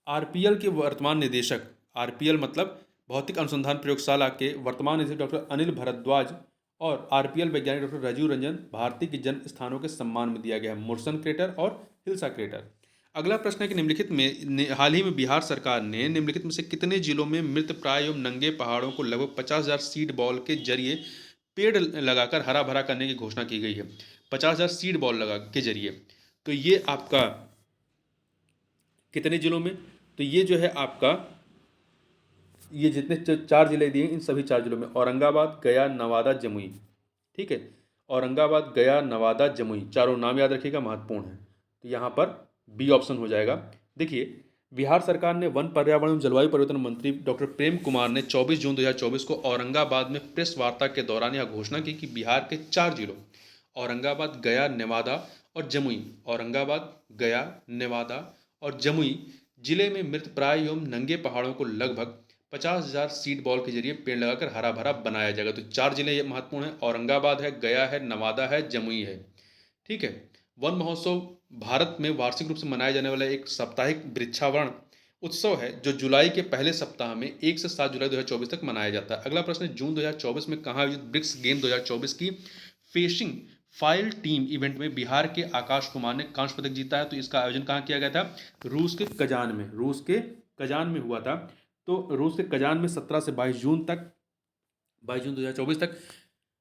A: आरपीएल के वर्तमान निदेशक, आरपीएल मतलब भौतिक अनुसंधान प्रयोगशाला के वर्तमान निदेशक डॉक्टर अनिल भारद्वाज और आरपीएल वैज्ञानिक डॉक्टर राजीव रंजन भारती के जन्म स्थानों के सम्मान में दिया गया है, मुर्सन क्रेटर और हिल्सा क्रेटर। अगला प्रश्न है कि निम्नलिखित में हाल ही में बिहार सरकार ने निम्नलिखित में से कितने जिलों में मृत प्राय एवं नंगे पहाड़ों को लगभग 50,000 सीड बॉल के जरिए पेड़ लगाकर हरा भरा करने की घोषणा की गई है। 50,000 सीड बॉल लगा के जरिए, तो ये आपका कितने जिलों में, तो ये जो है आपका ये जितने 4 जिले दिए इन सभी 4 जिलों में औरंगाबाद, गया, नवादा, जमुई। ठीक है, औरंगाबाद, गया, नवादा, जमुई, चारों नाम याद रखिएगा, महत्वपूर्ण है। तो यहाँ पर बी ऑप्शन हो जाएगा। देखिए, बिहार सरकार ने वन पर्यावरण एवं जलवायु परिवर्तन मंत्री डॉक्टर प्रेम कुमार ने 24 जून 2024 को औरंगाबाद में प्रेस वार्ता के दौरान यह घोषणा की कि बिहार के 4 जिलों औरंगाबाद, गया, नेवादा और जमुई, औरंगाबाद, गया, नेवादा और जमुई जिले में मृत प्राय एवं नंगे पहाड़ों को लगभग 50,000 सीड बॉल के जरिए पेड़ लगाकर हरा भरा बनाया जाएगा। तो 4 जिले ये महत्वपूर्ण है, औरंगाबाद है, गया है, नवादा है, जमुई है। ठीक है, वन महोत्सव भारत में वार्षिक रूप से मनाया जाने वाला एक साप्ताहिक वृक्षावरण उत्सव है जो जुलाई के पहले सप्ताह में 1 से 7 जुलाई 2024 तक मनाया जाता है। अगला प्रश्न है, जून 2024 में कहाँ आयोजित ब्रिक्स गेम 2024 की फेशिंग फाइल टीम इवेंट में बिहार के आकाश कुमार ने कांस्य पदक जीता है। तो इसका आयोजन कहाँ किया गया था? रूस के कजान में, रूस के कजान में हुआ था। तो रूस के कजान में 17 से 22 जून 2024 तक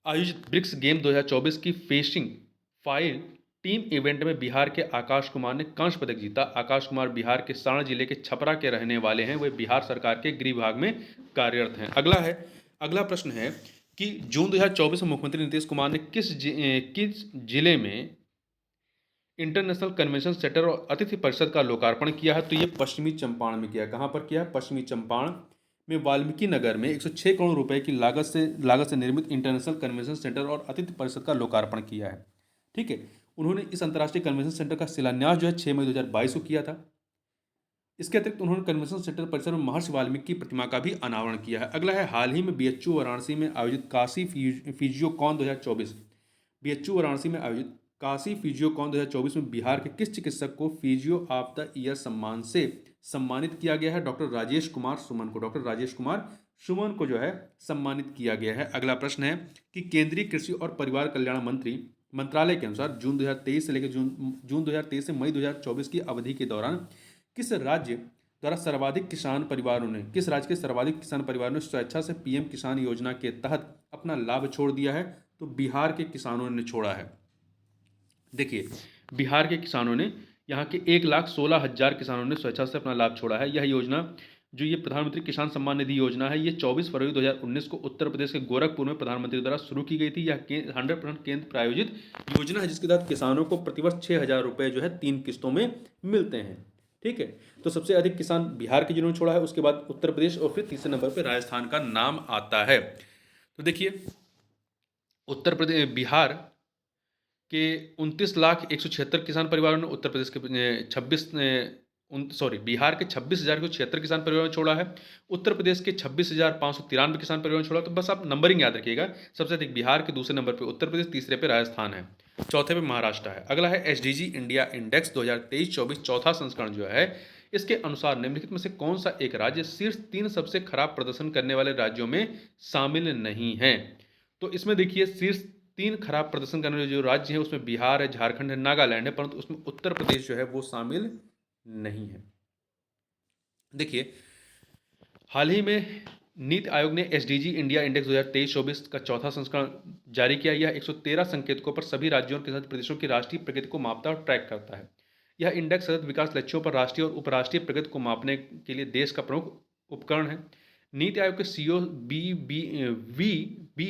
A: आयोजित ब्रिक्स गेम 2024 की फेशिंग फाइल टीम इवेंट में बिहार के आकाश कुमार ने कांस्य पदक जीता। आकाश कुमार बिहार के सारण जिले के छपरा के रहने वाले हैं। वे बिहार सरकार के गृह विभाग में कार्यरत हैं। अगला प्रश्न है कि जून 2024 में मुख्यमंत्री नीतीश कुमार ने किस जिले में इंटरनेशनल कन्वेंशन सेंटर और अतिथि परिषद का लोकार्पण किया है? तो ये पश्चिमी चंपारण में किया है। कहाँ पर किया है? पश्चिमी चंपारण में वाल्मीकि नगर में 106 करोड़ रुपए की लागत से निर्मित इंटरनेशनल कन्वेंशन सेंटर और अतिथि परिषद का लोकार्पण किया है। ठीक है, उन्होंने इस अंतर्राष्ट्रीय कन्वेंशन सेंटर का शिलान्यास जो है 6 मई 2022 को किया था। इसके अतिरिक्त उन्होंने कन्वेंशन सेंटर परिसर में महर्षि वाल्मीकि की प्रतिमा का भी अनावरण किया है। अगला है, हाल ही में बीएचयू वाराणसी में आयोजित काशी फिजियोकॉन 2024 बीएचयू वाराणसी में आयोजित काशी फिजियोकॉन 2024 में बिहार के किस चिकित्सक को फिजियो ऑफ द ईयर सम्मान से सम्मानित किया गया है? डॉक्टर राजेश कुमार सुमन को, डॉक्टर राजेश कुमार सुमन को जो है सम्मानित किया गया है। अगला प्रश्न है कि केंद्रीय कृषि और परिवार कल्याण मंत्रालय के अनुसार जून 2023 से लेकर जून 2023 से मई 2024 की अवधि के दौरान किस राज्य के सर्वाधिक किसान परिवारों ने स्वेच्छा से पीएम किसान योजना के तहत अपना लाभ छोड़ दिया है? तो बिहार के किसानों ने छोड़ा है। देखिए, बिहार के किसानों ने, यहाँ के 1,16,000 किसानों ने स्वेच्छा से अपना लाभ छोड़ा है। यह योजना जो ये प्रधानमंत्री किसान सम्मान निधि योजना है, ये 24 फरवरी 2019 को उत्तर प्रदेश के गोरखपुर में प्रधानमंत्री द्वारा शुरू की गई थी। यह 100% केंद्र प्रायोजित योजना है जिसके तहत किसानों को प्रतिवर्ष 6,000 रुपये जो है 3 किस्तों में मिलते हैं। ठीक है, तो सबसे अधिक किसान बिहार के जिन्होंने छोड़ा है, उसके बाद उत्तर प्रदेश और फिर तीसरे नंबर पर राजस्थान का नाम आता है। तो देखिए, बिहार के 29,176 किसान परिवारों ने उत्तर प्रदेश के बिहार के 26,176 किसान परिवारों ने छोड़ा है। उत्तर प्रदेश के 26,593 किसान परिवारों ने छोड़ा। तो बस आप नंबरिंग याद रखिएगा, सबसे अधिक बिहार के, दूसरे नंबर पे उत्तर प्रदेश, तीसरे पे राजस्थान है, चौथे पे महाराष्ट्र है। अगला है एसडीजी इंडिया इंडेक्स 2023-24 चौथा संस्करण जो है, इसके अनुसार निम्नलिखित में से कौन सा एक राज्य शीर्ष 3 सबसे खराब प्रदर्शन करने वाले राज्यों में शामिल नहीं है? तो इसमें देखिए, शीर्ष 3 खराब प्रदर्शन करने वाले जो राज्य हैं उसमें बिहार है, झारखंड है, नागालैंड है, परंतु उसमें उत्तर प्रदेश जो है वो शामिल नहीं है। देखिए, हाल ही में नीति आयोग ने एसडीजी इंडिया इंडेक्स 2023-24 का चौथा संस्करण जारी किया। यह 113 संकेतकों पर सभी राज्यों और केंद्रशासित प्रदेशों की राष्ट्रीय प्रगति को मापता और ट्रैक करता है। यह इंडेक्स सतत विकास लक्ष्यों पर राष्ट्रीय और उपराष्ट्रीय प्रगति को मापने के लिए देश का प्रमुख उपकरण है। नीति आयोग के सीईओ वी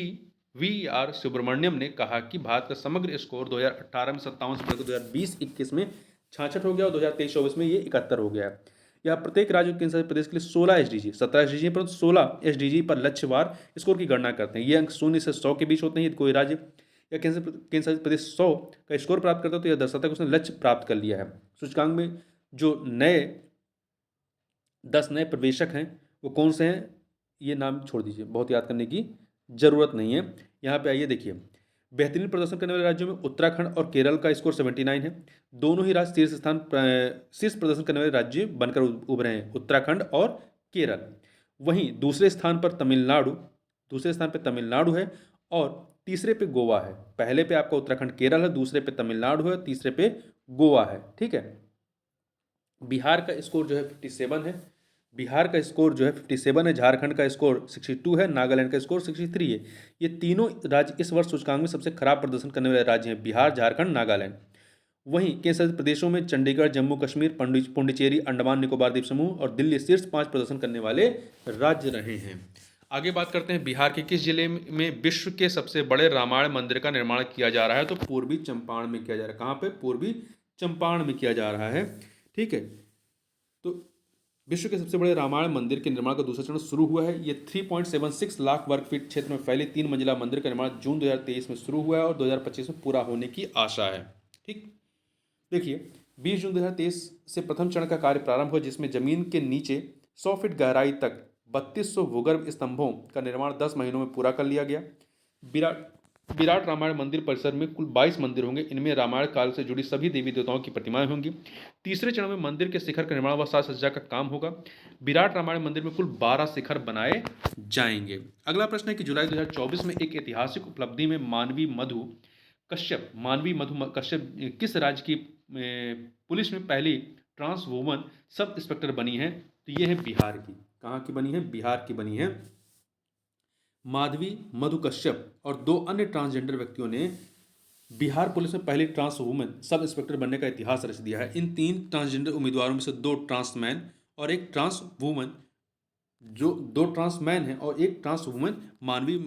A: VR सुब्रमण्यम ने कहा कि भारत का समग्र स्कोर 2018 में 57 से बढ़कर 2020-21 में 66 हो गया और 2023-24 में ये 71 हो गया है। यह प्रत्येक राज्य और केंद्र शासित प्रदेश के लिए 16 एसडीजी, 17 एसडीजी परंतु 16 एसडीजी पर लक्ष्यवार स्कोर की गणना करते हैं। ये अंक 0 से 100 के बीच होते हैं। यदि कोई राज्य या केंद्र शासित प्रदेश 100 का स्कोर प्राप्त करता है तो यह दर्शाता है कि उसने लक्ष्य प्राप्त कर लिया है। सूचकांक में जो 10 नए प्रवेशक हैं वो कौन से हैं, ये नाम छोड़ दीजिए, बहुत याद करने की जरूरत नहीं है। यहाँ पे आइए देखिए, बेहतरीन प्रदर्शन करने वाले राज्यों में उत्तराखंड और केरल का स्कोर 79 है। दोनों ही राज्य शीर्ष प्रदर्शन करने वाले राज्य बनकर उभरे हैं, उत्तराखंड और केरल। वहीं दूसरे स्थान पर तमिलनाडु है और तीसरे पे गोवा है। पहले पे आपका उत्तराखंड केरल है, दूसरे पे तमिलनाडु है, तीसरे पे गोवा है। ठीक है, बिहार का स्कोर जो है 57 है। बिहार का स्कोर जो है 57 है, झारखंड का स्कोर 62 है, नागालैंड का स्कोर 63 है। ये तीनों राज्य इस वर्ष सूचकांक में सबसे खराब प्रदर्शन करने वाले राज्य हैं, बिहार, झारखंड, नागालैंड। वहीं केंद्र शासित प्रदेशों में चंडीगढ़, जम्मू कश्मीर, पुडुचेरी, अंडमान निकोबार द्वीप समूह और दिल्ली शीर्ष 5 प्रदर्शन करने वाले राज्य रहे हैं। आगे बात करते हैं, बिहार के किस जिले में विश्व के सबसे बड़े रामायण मंदिर का निर्माण किया जा रहा है? तो पूर्वी चंपारण में किया जा रहा है। कहाँ पे? पूर्वी चंपारण में किया जा रहा है। ठीक है, तो विश्व के सबसे बड़े रामायण मंदिर के निर्माण का दूसरा चरण शुरू हुआ है। ये 3.76 लाख वर्ग फीट क्षेत्र में फैले 3 मंजिला मंदिर का निर्माण जून 2023 में शुरू हुआ है और 2025 में पूरा होने की आशा है। ठीक, देखिए 20 जून 2023 से प्रथम चरण का कार्य प्रारंभ हुआ, जिसमें जमीन के नीचे 100 फीट गहराई तक 3200 भूगर्भ स्तंभों का निर्माण 10 महीनों में पूरा कर लिया गया। विराट रामायण मंदिर परिसर में कुल 22 मंदिर होंगे। इनमें रामायण काल से जुड़ी सभी देवी देवताओं की प्रतिमाएं होंगी। तीसरे चरण में मंदिर के शिखर का निर्माण व साज सज्जा का काम होगा। विराट रामायण मंदिर में कुल 12 शिखर बनाए जाएंगे। अगला प्रश्न है कि जुलाई 2024 में एक ऐतिहासिक उपलब्धि में मानवी मधु कश्यप किस राज्य की पुलिस में पहली ट्रांस वुमन सब इंस्पेक्टर बनी है? तो ये है बिहार की। कहाँ की बनी है? बिहार की बनी है। माधवी मधु कश्यप और 2 अन्य ट्रांसजेंडर व्यक्तियों ने बिहार पुलिस में पहली ट्रांस वुमेन सब इंस्पेक्टर बनने का इतिहास रच दिया है। इन 3 ट्रांसजेंडर उम्मीदवारों में से 2 ट्रांस मैन और एक ट्रांस वुमन, जो 2 ट्रांस मैन है और एक ट्रांस वुमन मानवी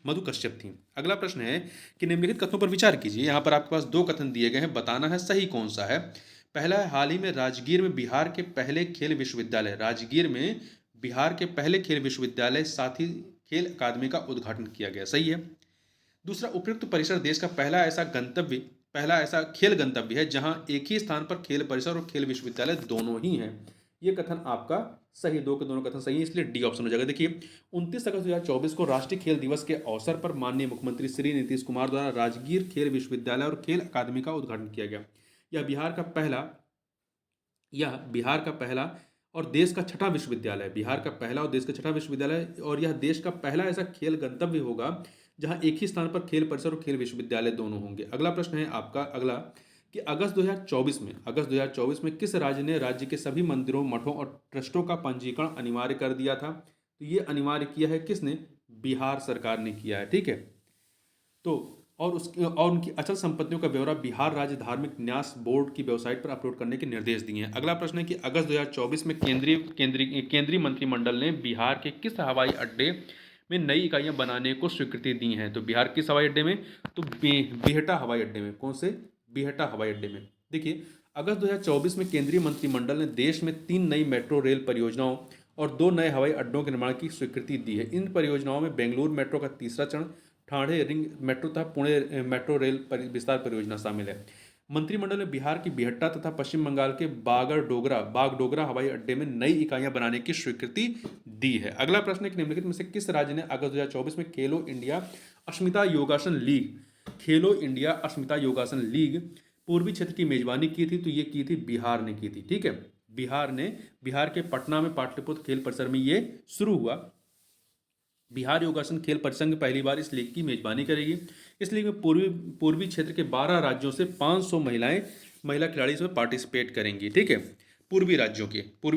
A: मधु कश्यप थी। अगला प्रश्न है कि निम्नलिखित कथनों पर विचार कीजिए। यहाँ पर आपके पास 2 कथन दिए गए हैं, बताना है सही कौन सा है। पहला है, हाल ही में राजगीर में बिहार के पहले खेल विश्वविद्यालय साथ ही खेल अकादमी का उद्घाटन किया गया। सही है। दूसरा, उपयुक्त परिसर देश का पहला ऐसा खेल गंतव्य है जहां एक ही स्थान पर खेल परिसर और खेल विश्वविद्यालय दोनों ही हैं। ये कथन आपका सही, 2 के दोनों कथन सही है, इसलिए डी ऑप्शन हो जाएगा। देखिए 29 अगस्त 2024 को राष्ट्रीय खेल दिवस के अवसर पर माननीय मुख्यमंत्री श्री नीतीश कुमार द्वारा राजगीर खेल विश्वविद्यालय और खेल अकादमी का उद्घाटन किया गया। यह बिहार का पहला और देश का छठा विश्वविद्यालय, बिहार का पहला और देश का छठा विश्वविद्यालय, और यह देश का पहला ऐसा खेल गंतव्य होगा जहां एक ही स्थान पर खेल परिसर और खेल विश्वविद्यालय दोनों होंगे। अगला प्रश्न है आपका अगला कि अगस्त 2024 में किस राज्य ने राज्य के सभी मंदिरों, मठों और ट्रस्टों का पंजीकरण अनिवार्य कर दिया था? तो ये अनिवार्य किया है किसने? बिहार सरकार ने किया है। ठीक है, तो और उनकी अचल संपत्तियों का ब्यौरा बिहार राज्य धार्मिक न्यास बोर्ड की वेबसाइट पर अपलोड करने के निर्देश दिए हैं। अगला प्रश्न है कि अगस्त 2024 में केंद्रीय मंत्रिमंडल ने बिहार के किस हवाई अड्डे में नई इकाइयां बनाने को स्वीकृति दी हैं? तो बिहार किस हवाई अड्डे में? तो बिहटा हवाई अड्डे में। कौन से? बिहटा हवाई अड्डे में। देखिए अगस्त 2024 में केंद्रीय मंत्रिमंडल ने देश में 3 नई मेट्रो रेल परियोजनाओं और 2 नए हवाई अड्डों के निर्माण की स्वीकृति दी है। इन परियोजनाओं में बेंगलुरु मेट्रो का तीसरा चरण, ठाणे रिंग मेट्रो तथा पुणे मेट्रो रेल विस्तार परियोजना शामिल है। मंत्रिमंडल ने बिहार की बिहट्टा तथा पश्चिम बंगाल के बागडोगरा हवाई अड्डे में नई इकाइयां बनाने की स्वीकृति दी है। अगला प्रश्न है कि निम्नलिखित में से किस राज्य ने अगस्त 2024 में खेलो इंडिया अश्मिता योगासन लीग पूर्वी क्षेत्र की मेजबानी की थी? तो ये की थी बिहार ने की थी। ठीक है, बिहार के पटना में पाटलिपुत्र खेल परिसर में ये शुरू हुआ। बिहार योगासन खेल परिसंघ पहली बार इस लीग की मेजबानी करेगी। इस लीग में पूर्वी क्षेत्र के 12 राज्यों से 500 महिला खिलाड़ी इसमें पार्टिसिपेट करेंगी। ठीक है, पूर्वी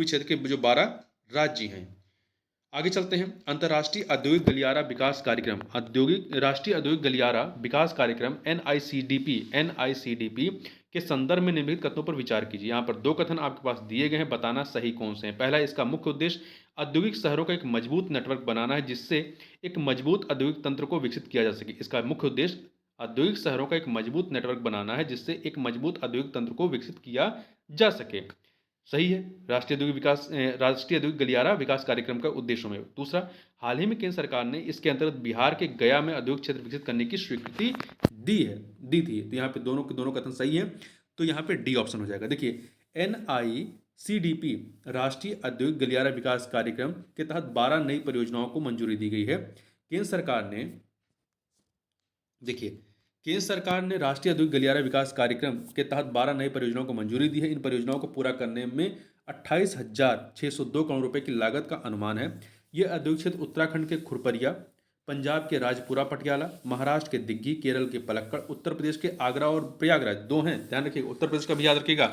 A: क्षेत्र के जो 12 राज्य हैं। आगे चलते हैं, अंतर्राष्ट्रीय औद्योगिक गलियारा विकास कार्यक्रम NICDP
B: के संदर्भ में निम्नलिखित कथनों पर विचार कीजिए। यहाँ पर 2 कथन आपके पास दिए गए हैं, बताना सही कौन से हैं। पहला, इसका मुख्य उद्देश्य औद्योगिक शहरों का एक मजबूत नेटवर्क बनाना है जिससे एक मजबूत औद्योगिक तंत्र को विकसित किया जा सके। इसका मुख्य उद्देश्य औद्योगिक शहरों का एक मजबूत नेटवर्क बनाना है जिससे एक मजबूत औद्योगिक तंत्र को विकसित किया जा सके। सही है। राष्ट्रीय औद्योगिक गलियारा विकास कार्यक्रम का उद्देश्यों में। दूसरा, हाल ही में केंद्र सरकार ने इसके अंतर्गत बिहार के गया में औद्योगिक क्षेत्र विकसित करने की स्वीकृति दी थी। तो यहाँ पे दोनों के दोनों कथन सही है, तो यहाँ पे डी ऑप्शन हो जाएगा। देखिए, NICDP राष्ट्रीय औद्योगिक गलियारा विकास कार्यक्रम के तहत 12 नई परियोजनाओं को मंजूरी दी गई है। केंद्र सरकार ने, देखिए, केंद्र सरकार ने राष्ट्रीय औद्योगिक गलियारा विकास कार्यक्रम के तहत 12 नई परियोजनाओं को मंजूरी दी है। इन परियोजनाओं को पूरा करने में 28,602 करोड़ रुपए की लागत का अनुमान है। ये औद्योगिक क्षेत्र उत्तराखंड के खुरपरिया, पंजाब के राजपुरा पटियाला, महाराष्ट्र के दिग्गी, केरल के पलक्कड़, उत्तर प्रदेश के आगरा और प्रयागराज, 2 हैं, ध्यान रखिएगा, उत्तर प्रदेश का भी याद रखिएगा,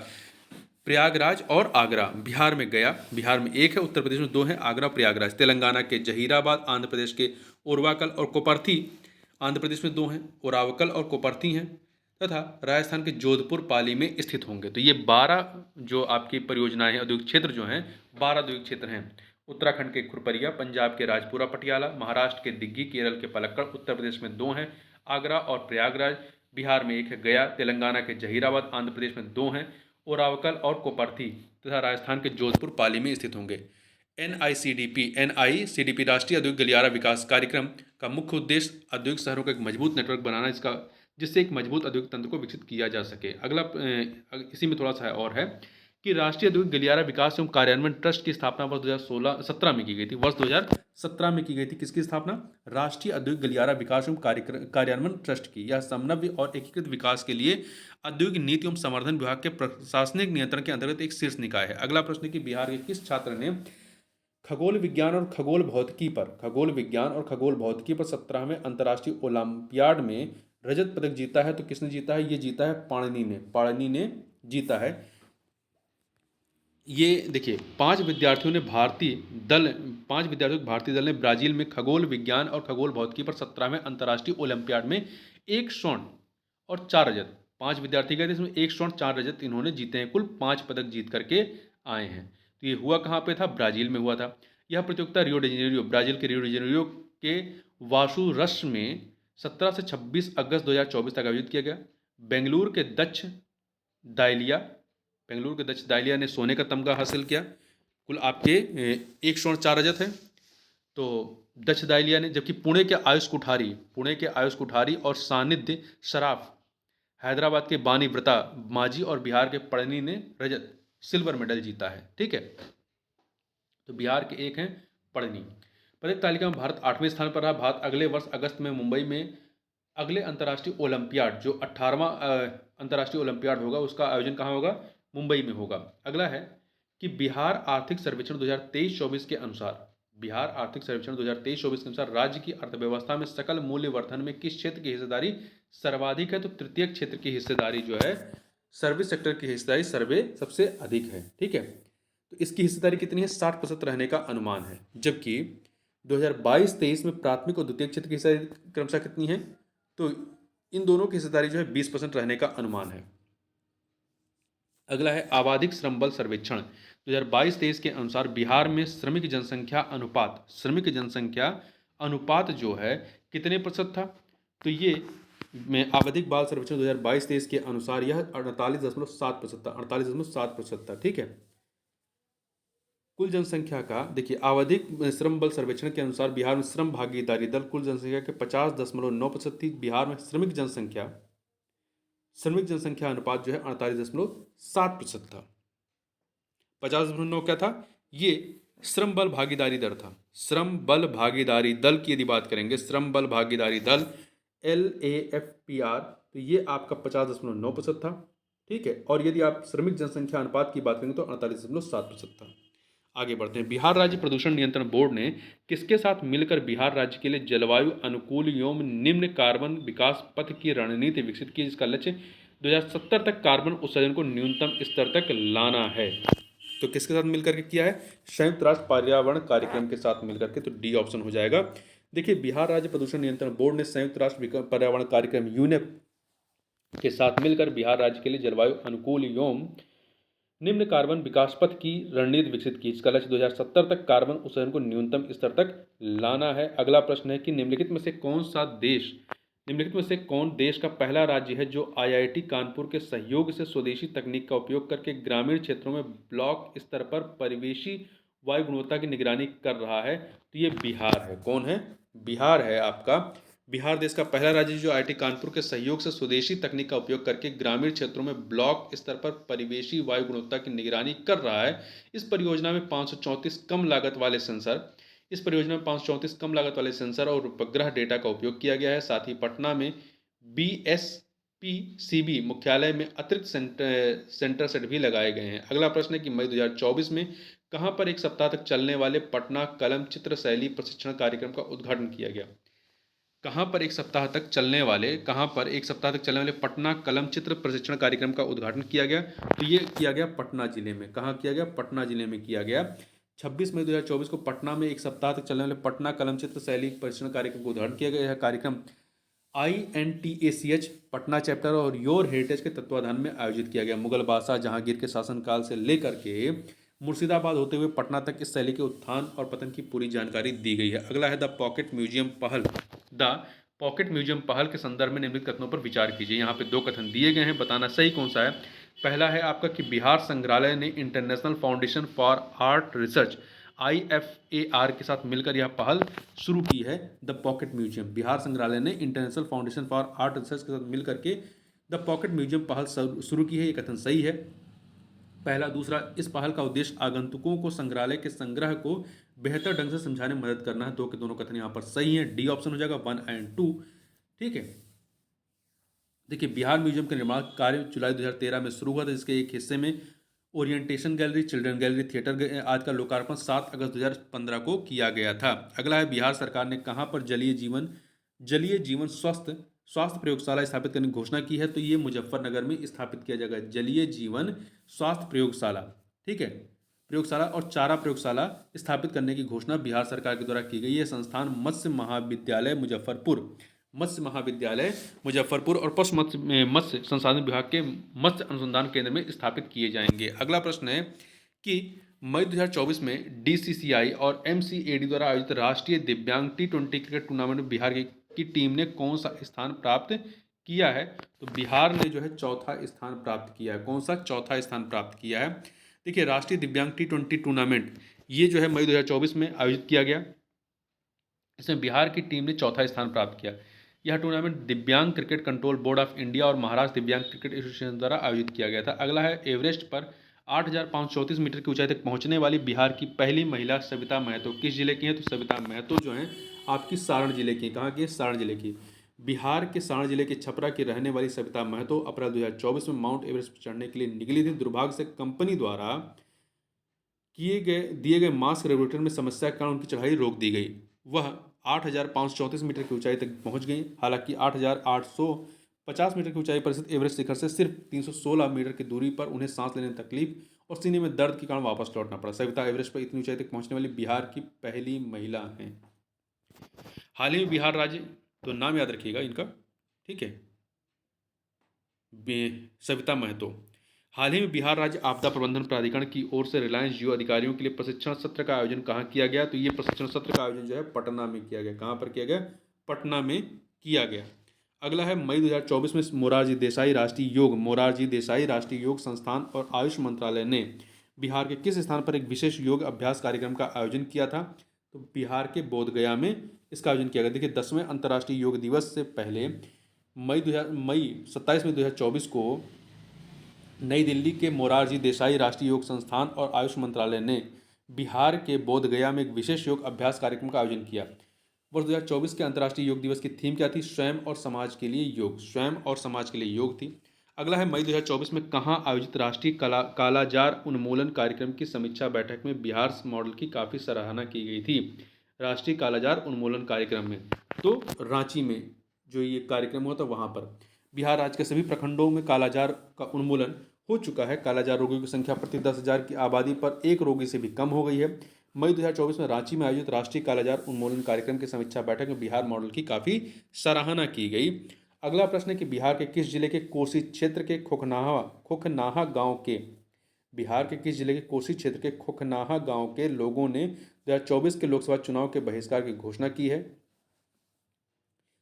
B: प्रयागराज और आगरा। बिहार में गया, बिहार में 1 है, उत्तर प्रदेश में 2 हैं, आगरा प्रयागराज। तेलंगाना के जहीराबाद, आंध्र प्रदेश के ओरवाकल और कोपरथी, आंध्र प्रदेश में 2 हैं, ओरावकल और कोपरथी हैं, तथा राजस्थान के जोधपुर पाली में स्थित होंगे। तो ये 12 जो आपकी परियोजनाएं हैं, औद्योगिक क्षेत्र जो हैं, 12 औद्योगिक क्षेत्र हैं। उत्तराखंड के खुरपरिया, पंजाब के राजपुरा पटियाला, महाराष्ट्र के दिग्गी, केरल के पलक्कड़, उत्तर प्रदेश में 2 हैं, आगरा और प्रयागराज, बिहार में 1 है, गया, तेलंगाना के जहीराबाद, आंध्र प्रदेश में 2 हैं, ओरावकल और कोपरथी, तथा राजस्थान के जोधपुर पाली में स्थित होंगे। NICDP राष्ट्रीय औद्योगिक गलियारा विकास कार्यक्रम का मुख्य उद्देश्य औद्योगिक शहरों का एक मजबूत नेटवर्क बनाना, जिससे एक मजबूत औद्योगिक तंत्र को विकसित किया जा सके। अगला इसी में थोड़ा सा और है कि राष्ट्रीय औद्योगिक गलियारा विकास एवं कार्यान्वयन ट्रस्ट की स्थापना वर्ष 2017 में की गई थी। वर्ष 2017 में की गई थी किसकी स्थापना? राष्ट्रीय औद्योगिक गलियारा विकास एवं कार्यान्वयन ट्रस्ट की। यह समन्वय और एकीकृत विकास के लिए औद्योगिक नीति एवं संवर्धन विभाग के प्रशासनिक नियंत्रण के अंतर्गत एक शीर्ष निकाय है। अगला प्रश्न कि बिहार के किस छात्र ने खगोल विज्ञान और खगोल भौतिकी पर 17वें अंतर्राष्ट्रीय ओलंपियाड में रजत पदक जीता है? तो किसने जीता है? ये जीता है पाणिनि ने जीता है। ये देखिए, 5 विद्यार्थियों के भारतीय दल ने ब्राजील में खगोल विज्ञान और खगोल भौतिकी पर 17वें अंतर्राष्ट्रीय ओलंपियाड में 1 स्वर्ण और 4 रजत, 5 विद्यार्थी गए थे, इसमें 1 स्वर्ण 4 रजत इन्होंने जीते हैं, कुल 5 पदक जीत करके आए हैं। तो ये हुआ कहाँ पे था? ब्राजील में हुआ था। यह प्रतियोगिता ब्राजील के रियो डी जेनेरियो के वाशुरस में 17 से 26 अगस्त 2024 तक आयोजित किया गया। बेंगलुरु के दक्ष दाइलिया ने सोने का तमगा हासिल किया। कुल आपके 1 स्वर्ण 4 रजत है, तो दक्ष दाइलिया ने, जबकि पुणे के आयुष कुठारी और सानिध्य शराफ, हैदराबाद के बानी व्रता मांझी और बिहार के पड़नी ने सिल्वर मेडल जीता है। ठीक है, तो बिहार के 1 हैं पड़नी। पदक तालिका में भारत 8वें स्थान पर रहा। भारत अगले वर्ष अगस्त में मुंबई में अगले अंतर्राष्ट्रीय ओलंपियाड, जो 18वां अंतर्राष्ट्रीय ओलंपियाड होगा, उसका आयोजन कहाँ होगा? मुंबई में होगा। अगला है कि बिहार आर्थिक सर्वेक्षण 2023-24 के अनुसार राज्य की अर्थव्यवस्था में सकल मूल्य वर्धन में किस क्षेत्र की हिस्सेदारी सर्वाधिक है? तो तृतीय क्षेत्र की हिस्सेदारी जो है, सर्विस सेक्टर की हिस्सेदारी सबसे अधिक है। ठीक है, तो इसकी हिस्सेदारी कितनी है? 60% रहने का अनुमान है। जबकि 2022-23 में प्राथमिक और द्वितीय क्षेत्र की हिस्सेदारी क्रमशः कितनी है? तो इन दोनों की हिस्सेदारी जो है 20% रहने का अनुमान है। अगला है आबादिक श्रम बल सर्वेक्षण 2022-23 के अनुसार बिहार में श्रमिक जनसंख्या अनुपात जो है कितने प्रतिशत था? तो ये में आवधिक बाल सर्वेक्षण 2022-23 के अनुसार यह 48.7% था। ठीक है, कुल जनसंख्या का देखिए, आवधिक श्रम बल सर्वेक्षण के अनुसार बिहार में श्रम भागीदारी दल कुल जनसंख्या के 50.9% थी। बिहार में श्रमिक जनसंख्या अनुपात जो है 48.7% था। 50.9 क्या था? ये श्रम बल भागीदारी दर था। श्रम बल भागीदारी दल की यदि बात करेंगे, श्रम बल भागीदारी दल LAFPR, तो ये आपका 50.9% था। ठीक है, और यदि आप श्रमिक जनसंख्या अनुपात की बात करेंगे तो 48.7% था। आगे बढ़ते हैं। बिहार राज्य प्रदूषण नियंत्रण बोर्ड ने किसके साथ मिलकर बिहार राज्य के लिए जलवायु अनुकूल एवं निम्न कार्बन विकास पथ की रणनीति विकसित की, जिसका लक्ष्य 2070 तक कार्बन उत्सर्जन को न्यूनतम स्तर तक लाना है? तो किसके साथ मिलकर के किया है? संयुक्त राष्ट्र पर्यावरण कार्यक्रम के साथ मिलकर के, तो डी ऑप्शन हो जाएगा। देखिए, बिहार राज्य प्रदूषण नियंत्रण बोर्ड ने संयुक्त राष्ट्र पर्यावरण कार्यक्रम UNEP के साथ मिलकर बिहार राज्य के लिए जलवायु अनुकूल एवं निम्न कार्बन विकास पथ की रणनीति विकसित की। इसका लक्ष्य 2070 तक कार्बन उत्सर्जन को न्यूनतम स्तर तक लाना है। अगला प्रश्न है कि निम्नलिखित में से कौन देश का पहला राज्य है जो आईआईटी कानपुर के सहयोग से स्वदेशी तकनीक का उपयोग करके ग्रामीण क्षेत्रों में ब्लॉक स्तर पर परिवेशी वायु गुणवत्ता की निगरानी कर रहा है? तो ये बिहार है। कौन है? बिहार है आपका। बिहार देश का पहला राज्य जो आईआईटी कानपुर के सहयोग से स्वदेशी तकनीक का उपयोग करके ग्रामीण क्षेत्रों में ब्लॉक स्तर पर परिवेशी वायु गुणवत्ता की निगरानी कर रहा है। इस परियोजना में 534 कम लागत वाले सेंसर और उपग्रह डेटा का उपयोग किया गया है। साथ ही पटना में बीएसपीसीबी मुख्यालय में अतिरिक्त सेंटर सेट भी लगाए गए हैं। अगला प्रश्न है कि मई 2024 में कहां पर एक सप्ताह तक चलने वाले पटना कलम चित्र शैली प्रशिक्षण कार्यक्रम का उद्घाटन किया गया? कहां पर एक सप्ताह तक चलने वाले पटना कलम चित्र प्रशिक्षण कार्यक्रम का उद्घाटन किया गया? तो ये किया गया पटना जिले में। कहां किया गया? पटना जिले में किया गया। 26 मई 2024 को पटना में एक सप्ताह तक चलने वाले पटना कलम चित्र शैली प्रशिक्षण कार्यक्रम का उद्घाटन किया गया। यह कार्यक्रम INTACH पटना चैप्टर और योर हेरिटेज के तत्वाधान में आयोजित किया गया। मुगल बादशाह जहांगीर के शासनकाल से लेकर के मुर्शिदाबाद होते हुए पटना तक इस शैली के उत्थान और पतन की पूरी जानकारी दी गई है। अगला है द पॉकेट म्यूजियम पहल के संदर्भ में निम्नलिखित कथनों पर विचार कीजिए। यहाँ पे दो कथन दिए गए हैं, बताना सही कौन सा है। पहला है आपका कि बिहार संग्रहालय ने international foundation for art research IFAR के साथ मिलकर यह पहल शुरू की है। द पॉकेट म्यूजियम, बिहार संग्रहालय ने international foundation for art research के साथ मिलकर के द पॉकेट म्यूजियम पहल शुरू की है। ये कथन सही है। पहला। दूसरा, इस पहल का उद्देश्य आगंतुकों को संग्रहालय के संग्रह को बेहतर ढंग से समझाने में मदद करना है। दो के दोनों कथन यहाँ पर सही है। डी ऑप्शन हो जाएगा 1 और 2। ठीक है। देखिए, बिहार म्यूजियम का निर्माण कार्य जुलाई 2013 में शुरू हुआ था, जिसके एक हिस्से में orientation gallery, children gallery, theatre आज का लोकार्पण 7 अगस्त 2015 को किया गया था। अगला है, बिहार सरकार ने कहाँ पर जलीय जीवन स्वास्थ्य प्रयोगशाला स्थापित करने की घोषणा की है? तो ये मुजफ्फरनगर में स्थापित किया जाएगा जलीय जीवन स्वास्थ्य प्रयोगशाला। ठीक है, प्रयोगशाला और चारा प्रयोगशाला स्थापित करने की घोषणा बिहार सरकार के द्वारा की गई है। संस्थान मत्स्य महाविद्यालय मुजफ्फरपुर और पशु मत्स्य संसाधन विभाग के मत्स्य अनुसंधान केंद्र में स्थापित किए जाएंगे। अगला प्रश्न है कि मई 2024 में DCCI और MCAD द्वारा आयोजित राष्ट्रीय दिव्यांग T20 क्रिकेट टूर्नामेंट में बिहार की टीम ने कौन सा स्थान प्राप्त किया है? तो बिहार ने जो है चौथा स्थान प्राप्त किया है। कौन सा? चौथा स्थान प्राप्त किया है। देखिए, राष्ट्रीय दिव्यांग T20 टूर्नामेंट ये जो है मई 2024 में आयोजित किया गया। इसमें बिहार की टीम ने चौथा स्थान प्राप्त किया। यह टूर्नामेंट दिव्यांग cricket control board of India और महाराष्ट्र दिव्यांग क्रिकेट एसोसिएशन द्वारा आयोजित किया गया था। अगला है, एवरेस्ट पर 8,534 मीटर की ऊंचाई तक पहुंचने वाली बिहार की पहली महिला सविता महतो किस जिले की है? तो सविता महतो जो है आपकी सारण जिले की। कहाँ की? सारण जिले की। बिहार के सारण जिले के छपरा की रहने वाली सविता महतो अप्रैल 2024 में माउंट एवरेस्ट पर चढ़ने के लिए निकली थी। दुर्भाग्य से कंपनी द्वारा दिए गए मास्क रेगुलेटर में समस्या के कारण उनकी चढ़ाई रोक दी गई। वह 8,534 मीटर की ऊंचाई तक पहुंच गई। हालांकि 8,850 मीटर की ऊंचाई पर स्थित एवरेस्ट शिखर से सिर्फ 316 मीटर की दूरी पर उन्हें सांस लेने में तकलीफ और सीने में दर्द के कारण वापस लौटना पड़ा। सविता एवरेस्ट पर इतनी ऊंचाई तक पहुंचने वाली बिहार की पहली महिला हैं। हाल ही में बिहार राज्य, तो नाम याद रखिएगा इनका, ठीक है, सविता महतो। हाल ही में बिहार राज्य आपदा प्रबंधन प्राधिकरण की ओर से रिलायंस जियो अधिकारियों के लिए प्रशिक्षण सत्र का आयोजन कहाँ किया गया? तो ये प्रशिक्षण सत्र का आयोजन जो है पटना में किया गया। कहाँ पर किया गया? पटना में किया गया। अगला है, मई 2024 में मोरारजी देसाई राष्ट्रीय योग संस्थान और आयुष मंत्रालय ने बिहार के किस स्थान पर एक विशेष योग अभ्यास कार्यक्रम का आयोजन किया था? तो बिहार के बोधगया में इसका आयोजन किया गया। देखिए, 10वें अंतर्राष्ट्रीय योग दिवस से पहले मई 27 मई 2024 को नई दिल्ली के मोरारजी देसाई राष्ट्रीय योग संस्थान और आयुष मंत्रालय ने बिहार के बोधगया में एक विशेष योग अभ्यास कार्यक्रम का आयोजन किया। वर्ष 2024 के अंतर्राष्ट्रीय योग दिवस की थीम क्या थी? स्वयं और समाज के लिए योग थी। अगला है, मई 2024 में कहाँ आयोजित राष्ट्रीय कालाजार उन्मूलन कार्यक्रम की समीक्षा बैठक में बिहार मॉडल की काफ़ी सराहना की गई थी? राष्ट्रीय कालाजार उन्मूलन कार्यक्रम में, तो रांची में जो ये कार्यक्रम हुआ था वहाँ पर बिहार राज्य के सभी प्रखंडों में कालाजार का उन्मूलन हो चुका है। कालाजार रोगियों की संख्या प्रति 10,000 की आबादी पर एक रोगी से भी कम हो गई है। मई 2024 में रांची में आयोजित राष्ट्रीय कालाजार उन्मूलन कार्यक्रम की समीक्षा बैठक में बिहार मॉडल की काफ़ी सराहना की गई। अगला प्रश्न है कि बिहार के किस जिले के कोसी क्षेत्र के खोखनाहा गांव के बिहार के किस जिले के कोसी क्षेत्र के खोखनाहा गांव के लोगों ने 2024 के लोकसभा चुनाव के बहिष्कार की घोषणा की है?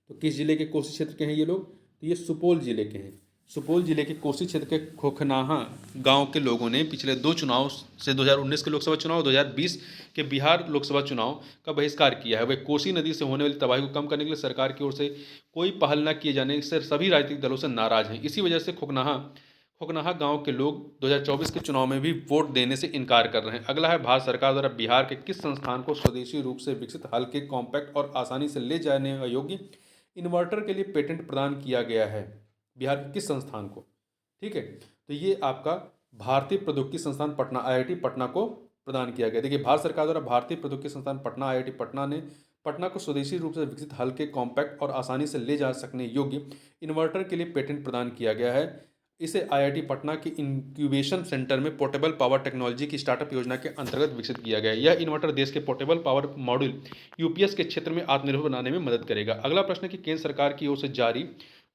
B: तो किस जिले के कोसी क्षेत्र के हैं ये लोग? तो ये सुपौल जिले के हैं। सुपौल जिले के कोसी क्षेत्र के खोखनाहा गांव के लोगों ने पिछले दो चुनाव से 2019 के लोकसभा चुनाव और 2020 के बिहार लोकसभा चुनाव का बहिष्कार किया है। वे कोसी नदी से होने वाली तबाही को कम करने के लिए सरकार की ओर से कोई पहल न किए जाने से सभी राजनीतिक दलों से नाराज हैं। इसी वजह से खोखनाहा गांव के लोग 2024 के चुनाव में भी वोट देने से इनकार कर रहे हैं। अगला है, भारत सरकार द्वारा बिहार के किस संस्थान को स्वदेशी रूप से विकसित हल्के, कॉम्पैक्ट और आसानी से ले जाने योग्य इन्वर्टर के लिए पेटेंट प्रदान किया गया है? बिहार के किस संस्थान को? ठीक है, तो ये आपका भारतीय प्रौद्योगिकी संस्थान पटना, आईआईटी पटना को प्रदान किया गया। देखिए, भारत सरकार द्वारा भारतीय प्रौद्योगिकी संस्थान पटना, आईआईटी पटना ने पटना को स्वदेशी रूप से विकसित हल्के, कॉम्पैक्ट और आसानी से ले जा सकने योग्य इन्वर्टर के लिए पेटेंट प्रदान किया गया है। इसे आईआईटी पटना के इंक्यूबेशन सेंटर में पोर्टेबल पावर टेक्नोलॉजी की स्टार्टअप योजना के अंतर्गत विकसित किया गया है। यह इन्वर्टर देश के पोर्टेबल पावर मॉड्यूल यूपीएस के क्षेत्र में आत्मनिर्भर बनाने में मदद करेगा। अगला प्रश्न है कि केंद्र सरकार की ओर से जारी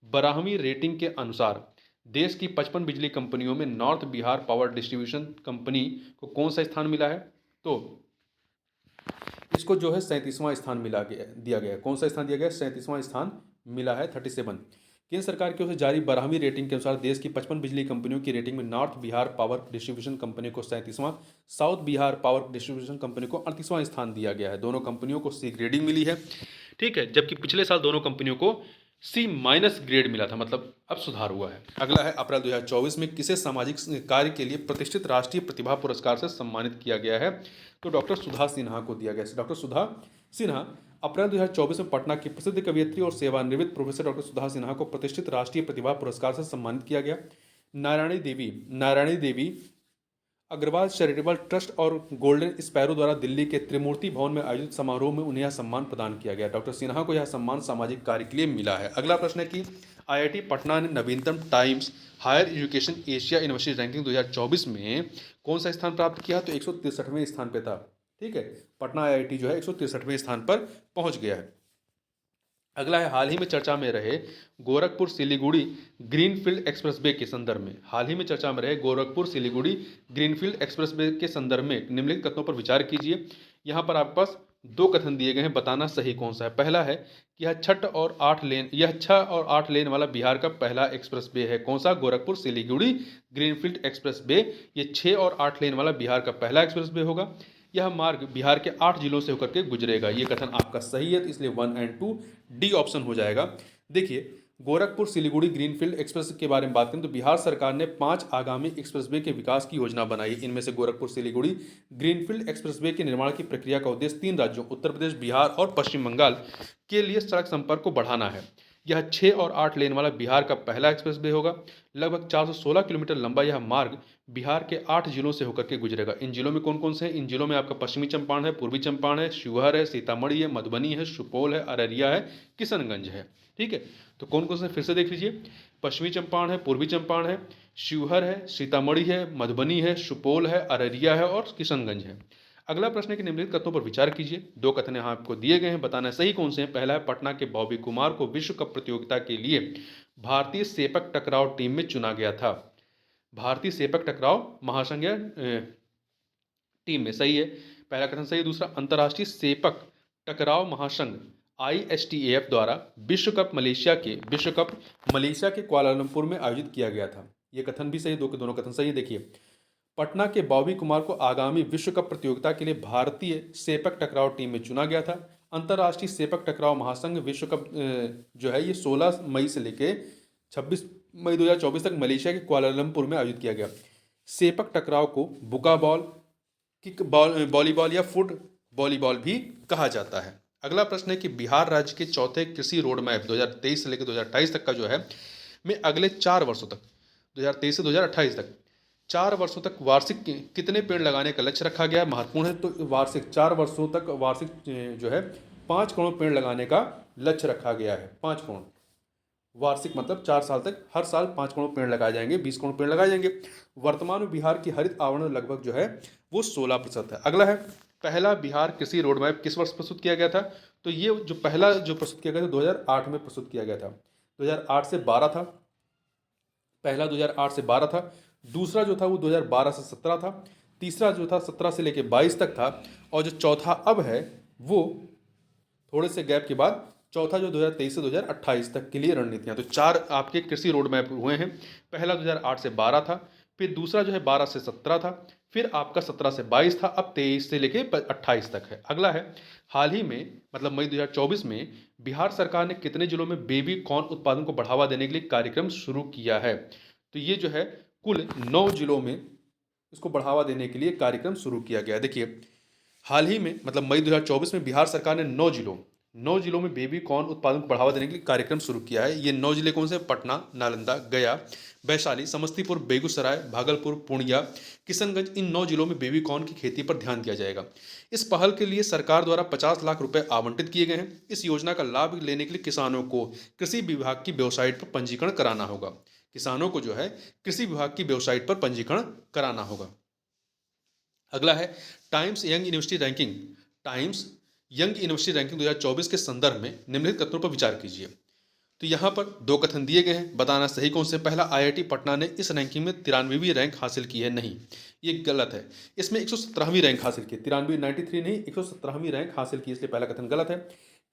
B: 12वीं रेटिंग के अनुसार देश की 55 बिजली कंपनियों में north Bihar power distribution company को कौन सा स्थान मिला है? तो इसको जो है 37वां स्थान दिया गया है। कौन सा स्थान दिया गया है? 37वां स्थान मिला है, 37। केंद्र सरकार की ओर से जारी 12वीं रेटिंग के अनुसार देश की 55 बिजली कंपनियों की रेटिंग में north Bihar power distribution company को 37वां, south Bihar power distribution company को 38वां स्थान दिया गया है। दोनों कंपनियों को सी ग्रेडिंग मिली है, ठीक है, जबकि पिछले साल दोनों कंपनियों को सी माइनस ग्रेड मिला था, मतलब अब सुधार हुआ है। अगला है, अप्रैल 2024 में किसे सामाजिक कार्य के लिए प्रतिष्ठित राष्ट्रीय प्रतिभा पुरस्कार से सम्मानित किया गया है? तो डॉक्टर सुधा सिन्हा को दिया गया है। डॉक्टर सुधा सिन्हा अप्रैल 2024 में पटना की प्रसिद्ध कवयित्री और सेवानिवृत्त प्रोफेसर डॉक्टर सुधा सिन्हा को प्रतिष्ठित राष्ट्रीय प्रतिभा पुरस्कार से सम्मानित किया गया। नारायणी देवी अग्रवाल चैरिटेबल ट्रस्ट और गोल्डन स्पैरो द्वारा दिल्ली के त्रिमूर्ति भवन में आयोजित समारोह में उन्हें यह सम्मान प्रदान किया गया। डॉक्टर सिन्हा को यह सम्मान सामाजिक कार्य के लिए मिला है। अगला प्रश्न है कि आईआईटी पटना ने नवीनतम Times Higher Education Asia University ranking 2024 में कौन सा स्थान प्राप्त किया? तो 163वें स्थान पे था। ठीक है, पटना आईआईटी जो है 163वें स्थान पर पहुंच गया है। अगला है, हाल ही में चर्चा में रहे गोरखपुर सिलीगुड़ी ग्रीनफील्ड एक्सप्रेसवे के संदर्भ में गोरखपुर सिलीगुड़ी ग्रीनफील्ड एक्सप्रेसवे के संदर्भ में निम्नलिखित कथनों पर विचार कीजिए। यहाँ पर आपके पास दो कथन दिए गए हैं, बताना सही कौन सा है। पहला है कि यह 6 और 8 लेन वाला बिहार का पहला एक्सप्रेसवे है। कौन सा? Gorakhpur Siliguri greenfield expressway. ये 6 और 8 लेन वाला बिहार का पहला एक्सप्रेसवे होगा। यह मार्ग बिहार के 8 जिलों से होकर के गुजरेगा। ये कथन आपका सही है, तो इसलिए 1 और 2 डी ऑप्शन हो जाएगा। देखिए, गोरखपुर सिलीगुड़ी ग्रीनफील्ड एक्सप्रेस के बारे में बात करें तो बिहार सरकार ने 5 आगामी एक्सप्रेसवे के विकास की योजना बनाई। इनमें से गोरखपुर सिलीगुड़ी ग्रीनफील्ड एक्सप्रेसवे के निर्माण की प्रक्रिया का उद्देश्य 3 राज्यों उत्तर प्रदेश, बिहार और पश्चिम बंगाल के लिए सड़क संपर्क को बढ़ाना है। यह 6 और 8 लेन वाला बिहार का पहला एक्सप्रेसवे होगा। लगभग 416 किलोमीटर लंबा यह मार्ग बिहार के 8 जिलों से होकर के गुजरेगा। इन जिलों में कौन कौन से हैं? इन जिलों में आपका पश्चिमी चंपारण है, पूर्वी चंपारण है, शिवहर है, सीतामढ़ी है, मधुबनी है, सुपौल है, अररिया है, किशनगंज है। ठीक है, तो कौन कौन से फिर से देख लीजिए। पश्चिमी चंपारण है, पूर्वी चंपारण है, शिवहर है, सीतामढ़ी है, मधुबनी है, सुपौल है, अररिया है और किशनगंज है। अगला प्रश्न है कि निम्नलिखित कथनों पर विचार कीजिए। दो कथन यहाँ आपको दिए गए हैं, बताना सही कौन से हैं। पहला है, पटना के बॉबी कुमार को विश्व कप प्रतियोगिता के लिए भारतीय सेपक टकराव टीम में चुना गया था। भारतीय सेपक टकराव महासंघ टीम में, सही है, पहला कथन सही है। दूसरा, अंतर्राष्ट्रीय सेपक टकराव महासंघ ISTAF द्वारा विश्व कप मलेशिया के कुआलालंपुर में आयोजित किया गया था। यह कथन भी सही, दोनों कथन सही है। देखिए, पटना के बॉबी कुमार को आगामी विश्व कप प्रतियोगिता के लिए भारतीय सेपक टकराव टीम में चुना गया था। अंतर्राष्ट्रीय सेपक टकराव महासंघ विश्व कप जो है ये 16 मई से लेकर 26 मई 2024 तक मलेशिया के कुआलालंपुर में आयोजित किया गया। सेपक टकराव को बुका बॉल, किक बॉल, वॉलीबॉल या फुट वॉलीबॉल भी कहा जाता है। अगला प्रश्न है कि बिहार राज्य के चौथे कृषि रोड मैप 2023 से लेकर 2028 तक का जो है में अगले 4 वर्षों तक 2023 से 2028 तक 4 वर्षों तक वार्षिक कितने पेड़ लगाने का लक्ष्य रखा गया है? महत्वपूर्ण है। तो वार्षिक 4 वर्षों तक वार्षिक जो है 5 करोड़ पेड़ लगाने का लक्ष्य रखा गया है। 5 करोड़ वार्षिक मतलब 4 साल तक हर साल 5 करोड़ पेड़ लगाए जाएंगे, 20 करोड़ पेड़ लगाए जाएंगे। वर्तमान में बिहार की हरित आवरण लगभग जो है वो 16% है। अगला है, पहला बिहार कृषि रोड मैप किस वर्ष प्रस्तुत किया गया था? तो ये जो पहला जो प्रस्तुत किया गया था 2008 में प्रस्तुत किया गया था।
A: 2008 से 12 था। पहला 2008 से 12 था, दूसरा जो था वो 2012 से 17 था, तीसरा जो था 17 से लेके 22 तक था, और जो चौथा अब है वो थोड़े से गैप के बाद चौथा जो 2023 से 2028 तक के लिए रणनीतियां। तो चार आपके कृषि रोड मैप हुए हैं। पहला 2008 से 12 था, फिर दूसरा जो है 12 से 17 था, फिर आपका 17 से 22 था, अब 23 से लेके 28 तक है। अगला है हाल ही में मतलब मई 2024 में बिहार सरकार ने कितने जिलों में बेबी कॉर्न उत्पादन को बढ़ावा देने के लिए कार्यक्रम शुरू किया है। तो ये जो है कुल 9 जिलों में इसको बढ़ावा देने के लिए कार्यक्रम शुरू किया गया है। देखिए हाल ही में मतलब मई 2024 में बिहार सरकार ने 9 जिलों में बेबी कॉर्न उत्पादन को बढ़ावा देने के लिए कार्यक्रम शुरू किया है। ये 9 जिले कौन से? पटना, नालंदा, गया, वैशाली, समस्तीपुर, बेगूसराय, भागलपुर, पूर्णिया, किशनगंज। इन 9 जिलों में बेबी कॉर्न की खेती पर ध्यान दिया जाएगा। इस पहल के लिए सरकार द्वारा 50 लाख रुपए आवंटित किए गए हैं। इस योजना का लाभ लेने के लिए किसानों को कृषि विभाग की वेबसाइट पर पंजीकरण कराना होगा। किसानों को जो है कृषि विभाग की वेबसाइट पर पंजीकरण कराना होगा। अगला है times young university ranking. Times young university ranking 2024 के संदर्भ में निम्नलिखित कथनों पर विचार कीजिए। तो यहाँ पर 2 कथन दिए गए हैं, बताना सही कौन से। पहला, आईआईटी पटना ने इस रैंकिंग में 93वीं रैंक हासिल की है। नहीं, ये गलत है। इसमें 117वीं रैंक हासिल की, 93 93 नहीं, 117वीं रैंक हासिल की, इसलिए पहला कथन गलत है।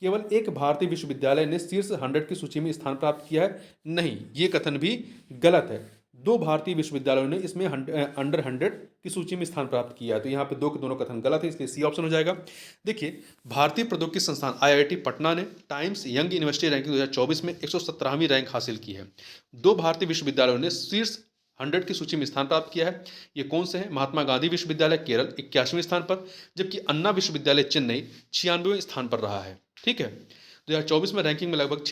A: केवल एक भारतीय विश्वविद्यालय ने शीर्ष 100 की सूची में स्थान प्राप्त किया है। नहीं, ये कथन भी गलत है। 2 भारतीय विश्वविद्यालयों ने इसमें अंडर 100 की सूची में स्थान प्राप्त किया है। तो यहाँ पे दोनों कथन गलत है, इसलिए सी ऑप्शन हो जाएगा। देखिए भारतीय प्रौद्योगिकी संस्थान आईआईटी पटना ने टाइम्स यंग यूनिवर्सिटी रैंकिंग 2024 में 117वीं रैंक हासिल की है। 2 भारतीय विश्वविद्यालयों ने शीर्ष 100 की सूची में स्थान प्राप्त किया है। ये कौन से हैं? महात्मा गांधी विश्वविद्यालय केरल 81वें स्थान पर, जबकि अन्ना विश्वविद्यालय चेन्नई 96वें स्थान पर रहा है। ठीक है, 2024 में रैंकिंग में लगभग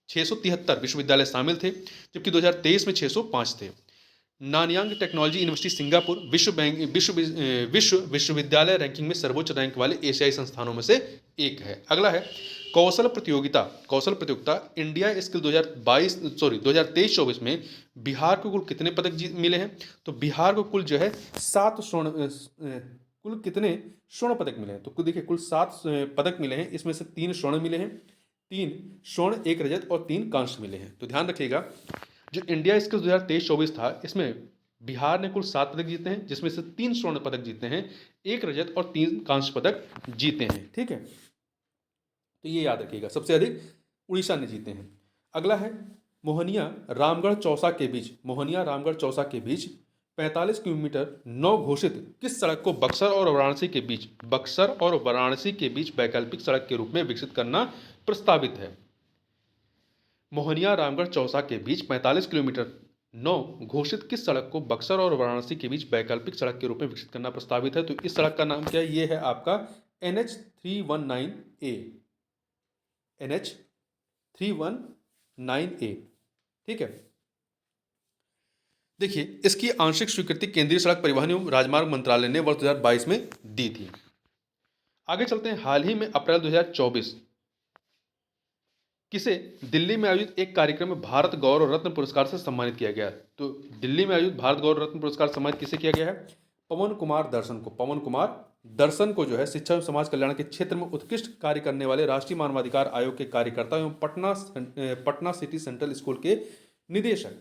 A: 673 विश्वविद्यालय शामिल थे, जबकि 2023 में 605 थे। नानयांग टेक्नोलॉजी यूनिवर्सिटी सिंगापुर विश्व विश्वविद्यालय रैंकिंग में सर्वोच्च रैंक वाले एशियाई संस्थानों में से एक है। अगला है कौशल प्रतियोगिता इंडिया स्किल 2023-24 में बिहार को कुल कितने पदक मिले हैं। तो बिहार को कुल जो है 7 कुल कितने स्वर्ण पदक मिले हैं। तो देखिए कुल 7 पदक मिले हैं, इसमें से 3 स्वर्ण मिले हैं, 3 स्वर्ण, 1 रजत और 3 कांस्य मिले हैं। तो ध्यान रखिएगा जो इंडिया स्किल्स 2023-24 था इसमें बिहार ने कुल 7 पदक जीते हैं, जिसमें से 3 स्वर्ण पदक जीते हैं, 1 रजत और 3 कांस्य पदक जीते हैं। ठीक है, तो ये याद रखिएगा, सबसे अधिक उड़ीसा ने जीते हैं। अगला है मोहनिया रामगढ़ चौसा के बीच 45 किलोमीटर नव घोषित किस सड़क को बक्सर और वाराणसी के बीच वैकल्पिक सड़क के रूप में विकसित करना प्रस्तावित है। मोहनिया रामगढ़ चौसा के बीच 45 किलोमीटर नौ घोषित किस सड़क को बक्सर और वाराणसी के बीच वैकल्पिक सड़क के रूप में विकसित करना प्रस्तावित है। तो इस सड़क का नाम क्या है? ये है आपका NH319A। NH319A। ठीक है, देखिए इसकी आंशिक स्वीकृति केंद्रीय सड़क परिवहन एवं राजमार्ग मंत्रालय ने वर्ष 2022 में दी थी। आगे चलते हैं। हाल ही में अप्रैल 2024 किसे दिल्ली में आयोजित एक कार्यक्रम में भारत गौरव रत्न पुरस्कार से सम्मानित किया गया। तो दिल्ली में आयोजित भारत गौरव रत्न पुरस्कार सम्मानित किसे किया गया है? पवन कुमार दर्शन को जो है शिक्षा एवं समाज कल्याण के क्षेत्र में उत्कृष्ट कार्य करने वाले राष्ट्रीय मानवाधिकार आयोग के कार्यकर्ता एवं पटना सिटी सेंट्रल स्कूल के निदेशक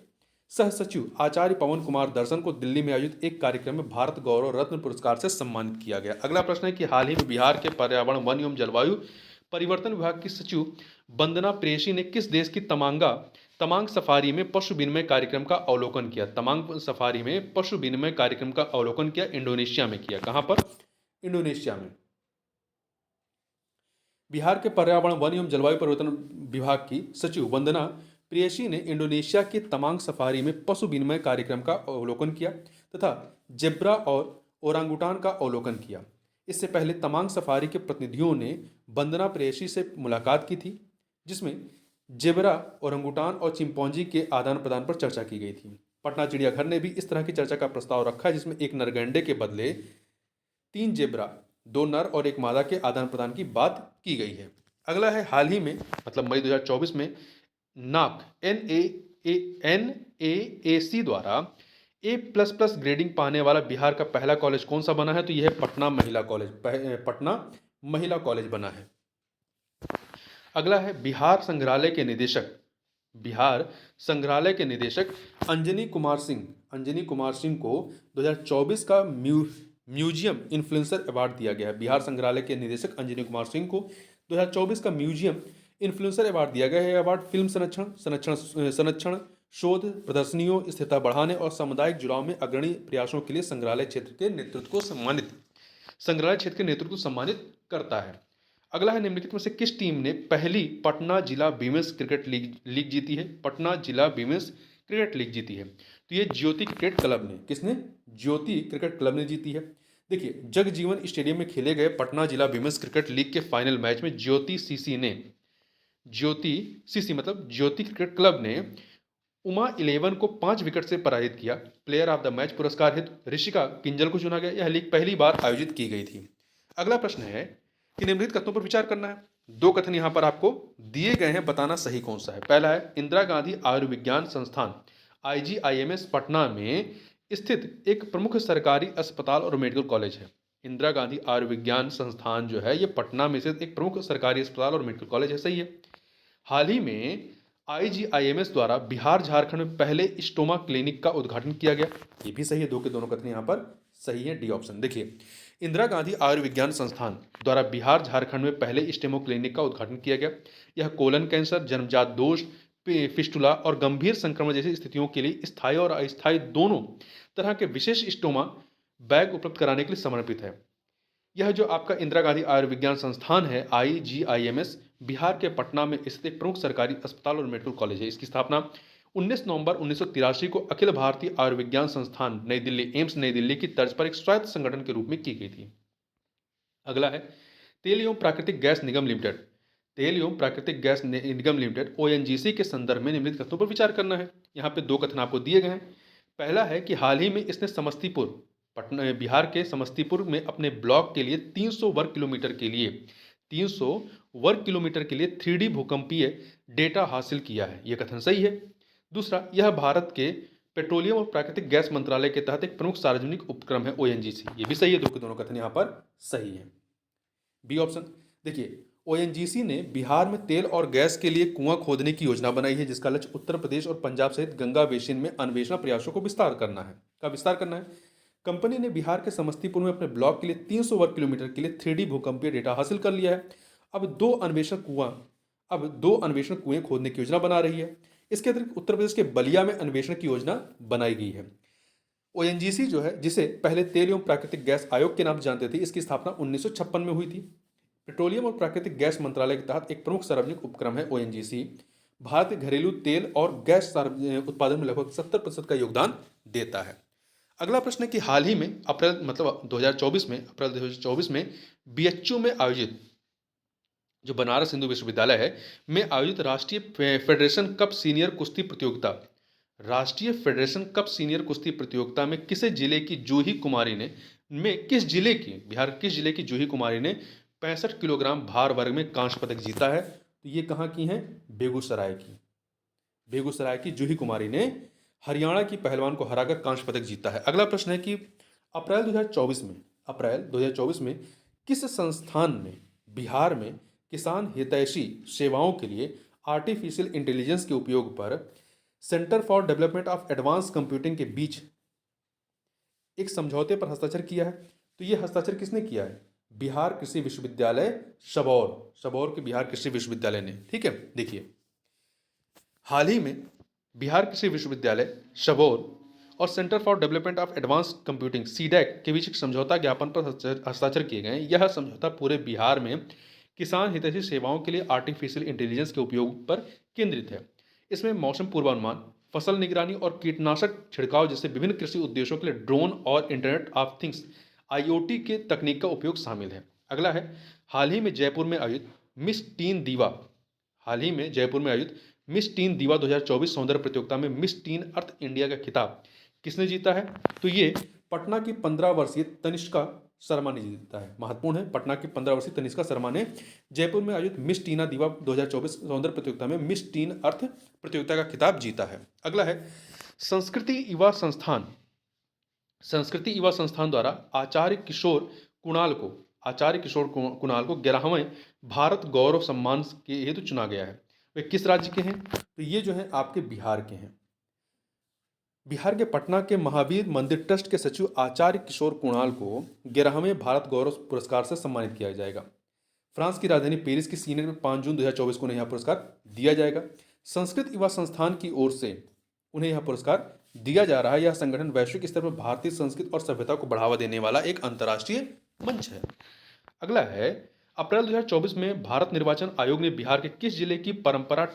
A: सह सचिव आचार्य पवन कुमार दर्शन को दिल्ली में आयोजित एक कार्यक्रम में भारत गौरव रत्न पुरस्कार से सम्मानित किया गया। अगला प्रश्न है कि हाल ही में बिहार के पर्यावरण वन एवं जलवायु परिवर्तन विभाग की सचिव वंदना प्रेयसी ने किस देश की तमांग सफारी में पशु विनिमय कार्यक्रम का अवलोकन किया। तमांग सफारी में पशु विनिमय कार्यक्रम का अवलोकन किया, इंडोनेशिया में किया। कहां पर? इंडोनेशिया में। बिहार के पर्यावरण वन एवं जलवायु परिवर्तन विभाग की सचिव वंदना प्रेयसी ने इंडोनेशिया की तमांग सफारी में पशु विनिमय कार्यक्रम का अवलोकन किया तथा जेब्रा और ओरांगुटान का अवलोकन किया। इससे पहले तमांग सफारी के प्रतिनिधियों ने वंदना प्रेयसी से मुलाकात की थी, जिसमें जेब्रा, ओरांगुटान और चिंपैंजी के आदान प्रदान पर चर्चा की गई थी। पटना चिड़ियाघर ने भी इस तरह की चर्चा का प्रस्ताव रखा है, जिसमें एक नरगैंडे के बदले 3 जेब्रा, 2 नर और 1 मादा के आदान प्रदान की बात की गई है। अगला है हाल ही में मतलब मई 2024 में नाक NAAC द्वारा A++ ग्रेडिंग पाने वाला बिहार का पहला कॉलेज कौन सा बना है। तो यह है पटना महिला कॉलेज बना है। अगला है बिहार संग्रहालय के निदेशक
B: बिहार संग्रहालय के निदेशक अंजनी कुमार सिंह को 2024 का म्यूजियम इन्फ्लुएंसर अवार्ड दिया गया है। बिहार संग्रहालय के निदेशक अंजनी कुमार सिंह को 2024 का म्यूजियम इन्फ्लुएंसर अवार्ड दिया गया है। अवार्ड फिल्म संरक्षण, शोध, प्रदर्शनियों, स्थिरता बढ़ाने और सामुदायिक जुड़ाव में अग्रणी प्रयासों के लिए संग्रहालय क्षेत्र के नेतृत्व को सम्मानित करता है। अगला है, निम्नलिखित में से किस टीम ने पहली पटना जिला विमेंस क्रिकेट लीग जीती है? पटना जिला विमेंस क्रिकेट लीग जीती है, तो ये ज्योति क्रिकेट क्लब ने, किसने? ज्योति क्रिकेट क्लब ने जीती है। देखिए, जगजीवन स्टेडियम में खेले गए पटना जिला विमेंस क्रिकेट लीग के फाइनल मैच में ज्योति सीसी मतलब ज्योति क्रिकेट क्लब ने उमा 11 को 5 विकेट से पराजित किया। प्लेयर ऑफ द मैच पुरस्कार हेतु ऋषिका किंजल को चुना गया। यह लीग पहली बार आयोजित की गई थी। अगला प्रश्न है कि निम्नलिखित कथनों पर विचार करना है। दो कथन यहां पर आपको दिए गए हैं, बताना सही कौन सा है। पहला है, इंदिरा गांधी आयुर्विज्ञान संस्थान IGIMS पटना में स्थित एक प्रमुख सरकारी अस्पताल और मेडिकल कॉलेज है। इंदिरा गांधी आयुर्विज्ञान संस्थान जो है ये पटना में स्थित एक प्रमुख सरकारी अस्पताल और मेडिकल कॉलेज है। सही है। हाल ही में IGIMS द्वारा बिहार झारखंड में पहले स्टोमा क्लिनिक का उद्घाटन किया गया। ये भी सही है। दो के दोनों कथन यहाँ पर सही है। D option. देखिए, इंदिरा गांधी आयुर्विज्ञान संस्थान द्वारा बिहार झारखंड में पहले स्टेमो क्लिनिक का उद्घाटन किया गया। यह कोलन कैंसर, जन्मजात दोष, फिस्टुला और गंभीर संक्रमण जैसी स्थितियों के लिए स्थायी और अस्थायी दोनों तरह के विशेष स्टोमा बैग उपलब्ध कराने के लिए समर्पित है। यह जो आपका इंदिरा गांधी आयुर्विज्ञान संस्थान है IGIMS बिहार के पटना में स्थित एक प्रमुख सरकारी अस्पताल और मेडिकल कॉलेज है। इसकी स्थापना 19 नवंबर 1983 को अखिल भारतीय आयुर्विज्ञान संस्थान नई दिल्ली एम्स नई दिल्ली की तर्ज पर एक स्वायत्त संगठन के रूप में की गई थी। अगला है, तेल एवं प्राकृतिक गैस निगम लिमिटेड ONGC के संदर्भ में निम्नलिखित कथनों पर विचार करना है। यहाँ पे दो कथन आपको दिए गए हैं। पहला है कि हाल ही में इसने बिहार के समस्तीपुर में अपने ब्लॉक के लिए 300 वर्ग किलोमीटर के लिए 3D भूकंपीय डेटा हासिल किया है। यह कथन सही है। दूसरा, यह भारत के पेट्रोलियम और प्राकृतिक गैस मंत्रालय के तहत एक प्रमुख सार्वजनिक उपक्रम है ONGC। ये भी सही है। दो के दोनों कथन यहाँ पर सही है। B option. देखिए, ONGC ने बिहार में तेल और गैस के लिए कुआं खोदने की योजना बनाई है, जिसका लक्ष्य उत्तर प्रदेश और पंजाब सहित गंगा बेसिन में अन्वेषण प्रयासों को विस्तार करना है। कंपनी ने बिहार के समस्तीपुर में अपने ब्लॉक के लिए 300 वर्ग किलोमीटर के लिए 3D भूकंपीय डेटा हासिल कर लिया है। अब दो अन्वेषण कुएं खोदने की योजना बना रही है। इसके अतिरिक्त उत्तर प्रदेश के बलिया में अन्वेषण की योजना बनाई गई है। ONGC जो है, जिसे पहले तेल एवं प्राकृतिक गैस आयोग के नाम से जानते थे, इसकी स्थापना 1956 में हुई थी। पेट्रोलियम और प्राकृतिक गैस मंत्रालय के तहत एक प्रमुख सार्वजनिक उपक्रम है ONGC। भारत के घरेलू तेल और गैस उत्पादन में लगभग 70% का योगदान देता है। अगला प्रश्न है कि हाल ही में अप्रैल 2024 में BHU में आयोजित जो बनारस हिंदू विश्वविद्यालय है में आयोजित राष्ट्रीय फेडरेशन कप सीनियर कुश्ती प्रतियोगिता में किस जिले की जूही कुमारी ने बिहार 65 किलोग्राम भार वर्ग में कांस्य पदक जीता है। तो ये कहाँ की है? बेगूसराय की जूही कुमारी ने हरियाणा की पहलवान को हराकर कांस्य पदक जीता है। अगला प्रश्न है कि अप्रैल 2024 में किस संस्थान ने बिहार में किसान हितैषी सेवाओं के लिए आर्टिफिशियल इंटेलिजेंस के उपयोग पर centre for development of advance computing के बीच एक समझौते पर हस्ताक्षर किया है? तो ये हस्ताक्षर किसने किया है? बिहार कृषि विश्वविद्यालय सबौर के बिहार कृषि विश्वविद्यालय ने। ठीक है। देखिए, हाल ही में बिहार कृषि विश्वविद्यालय सबौर और centre for development of advance computing CDAC के बीच एक समझौता ज्ञापन पर हस्ताक्षर किए गए हैं। यह समझौता पूरे बिहार में किसान हितैषी सेवाओं के लिए आर्टिफिशियल इंटेलिजेंस के उपयोग पर केंद्रित है। इसमें मौसम पूर्वानुमान, फसल निगरानी और कीटनाशक छिड़काव जैसे विभिन्न कृषि उद्देश्यों के लिए ड्रोन और इंटरनेट ऑफ थिंग्स IoT के तकनीक का उपयोग शामिल है। अगला है, हाल ही में जयपुर में आयोजित मिस टीन दीवा 2024 सौंदर्य प्रतियोगिता में मिस टीन अर्थ इंडिया का खिताब किसने जीता है? तो ये पटना की 15 वर्षीय तनिष्का शर्मा ने जीता है। महत्वपूर्ण है, पटना की 15 वर्षीय तनिष्का शर्मा ने जयपुर में आयोजित मिस टीना दीवा 2024 सौंदर्य प्रतियोगिता में मिस टीन अर्थ प्रतियोगिता का खिताब जीता है। अगला है, संस्कृति युवा संस्थान द्वारा आचार्य किशोर कुणाल को 11वें भारत गौरव सम्मान के हेतु चुना गया है। वे किस राज्य के हैं?
A: तो ये जो है आपके बिहार के हैं। बिहार के पटना के महावीर मंदिर ट्रस्ट के सचिव आचार्य किशोर कुणाल को 11वें भारत गौरव पुरस्कार से सम्मानित किया जाएगा। फ्रांस की राजधानी पेरिस की सीनेट में 5 जून 2024 को उन्हें यह पुरस्कार दिया जाएगा। संस्कृत युवा संस्थान की ओर से उन्हें यह पुरस्कार दिया जा रहा है। यह संगठन वैश्विक स्तर पर भारतीय संस्कृति और सभ्यता को बढ़ावा देने वाला एक अंतर्राष्ट्रीय मंच है।
B: अगला है, अप्रैल 2024 में भारत निर्वाचन आयोग ने बिहार के किस जिले की परंपरा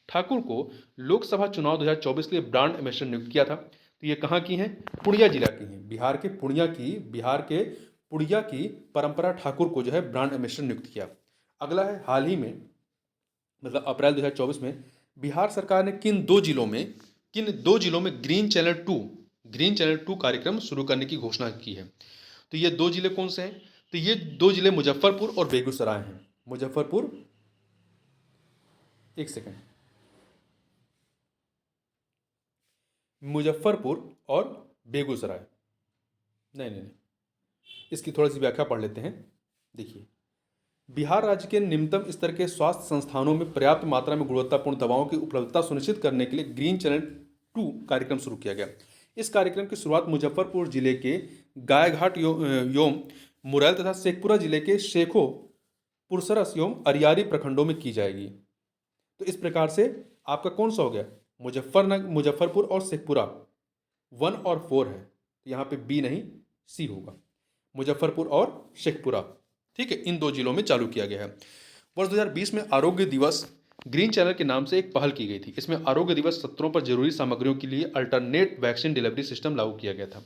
B: ठाकुर को लोकसभा चुनाव 2024 के लिए ब्रांड एम्बेसडर नियुक्त किया था? तो ये कहाँ की हैं?
A: पूर्णिया जिला की हैं। बिहार के पुड़िया की परंपरा ठाकुर को जो है ब्रांड एम्बेसडर नियुक्त किया। अगला है, हाल ही में मतलब अप्रैल 2024 में बिहार सरकार ने किन दो जिलों में ग्रीन चैनल 2 कार्यक्रम शुरू करने की घोषणा की है? तो ये दो जिले कौन से हैं? तो ये दो जिले मुजफ्फरपुर और बेगूसराय हैं। मुजफ्फरपुर और बेगूसराय। नहीं, इसकी थोड़ी सी व्याख्या पढ़ लेते हैं। देखिए, बिहार राज्य के निम्नतम स्तर के स्वास्थ्य संस्थानों में पर्याप्त मात्रा में गुणवत्तापूर्ण दवाओं की उपलब्धता सुनिश्चित करने के लिए ग्रीन चैनल 2 कार्यक्रम शुरू किया गया। इस कार्यक्रम की शुरुआत मुजफ्फरपुर जिले के गायघाट योम मुरैल तथा शेखपुरा जिले के शेखो पुरसरस एवं अरियारी प्रखंडों में की जाएगी। तो इस प्रकार से आपका कौन सा हो गया? मुजफ्फरपुर और शेखपुरा 1 और 4 है, तो यहाँ पे बी नहीं सी होगा, मुजफ्फरपुर और शेखपुरा। ठीक है, इन दो जिलों में चालू किया गया है। वर्ष 2020 में आरोग्य दिवस
B: ग्रीन चैनल के नाम से एक पहल की गई थी। इसमें आरोग्य दिवस सत्रों पर जरूरी सामग्रियों के लिए अल्टरनेट वैक्सीन डिलीवरी सिस्टम लागू किया गया था।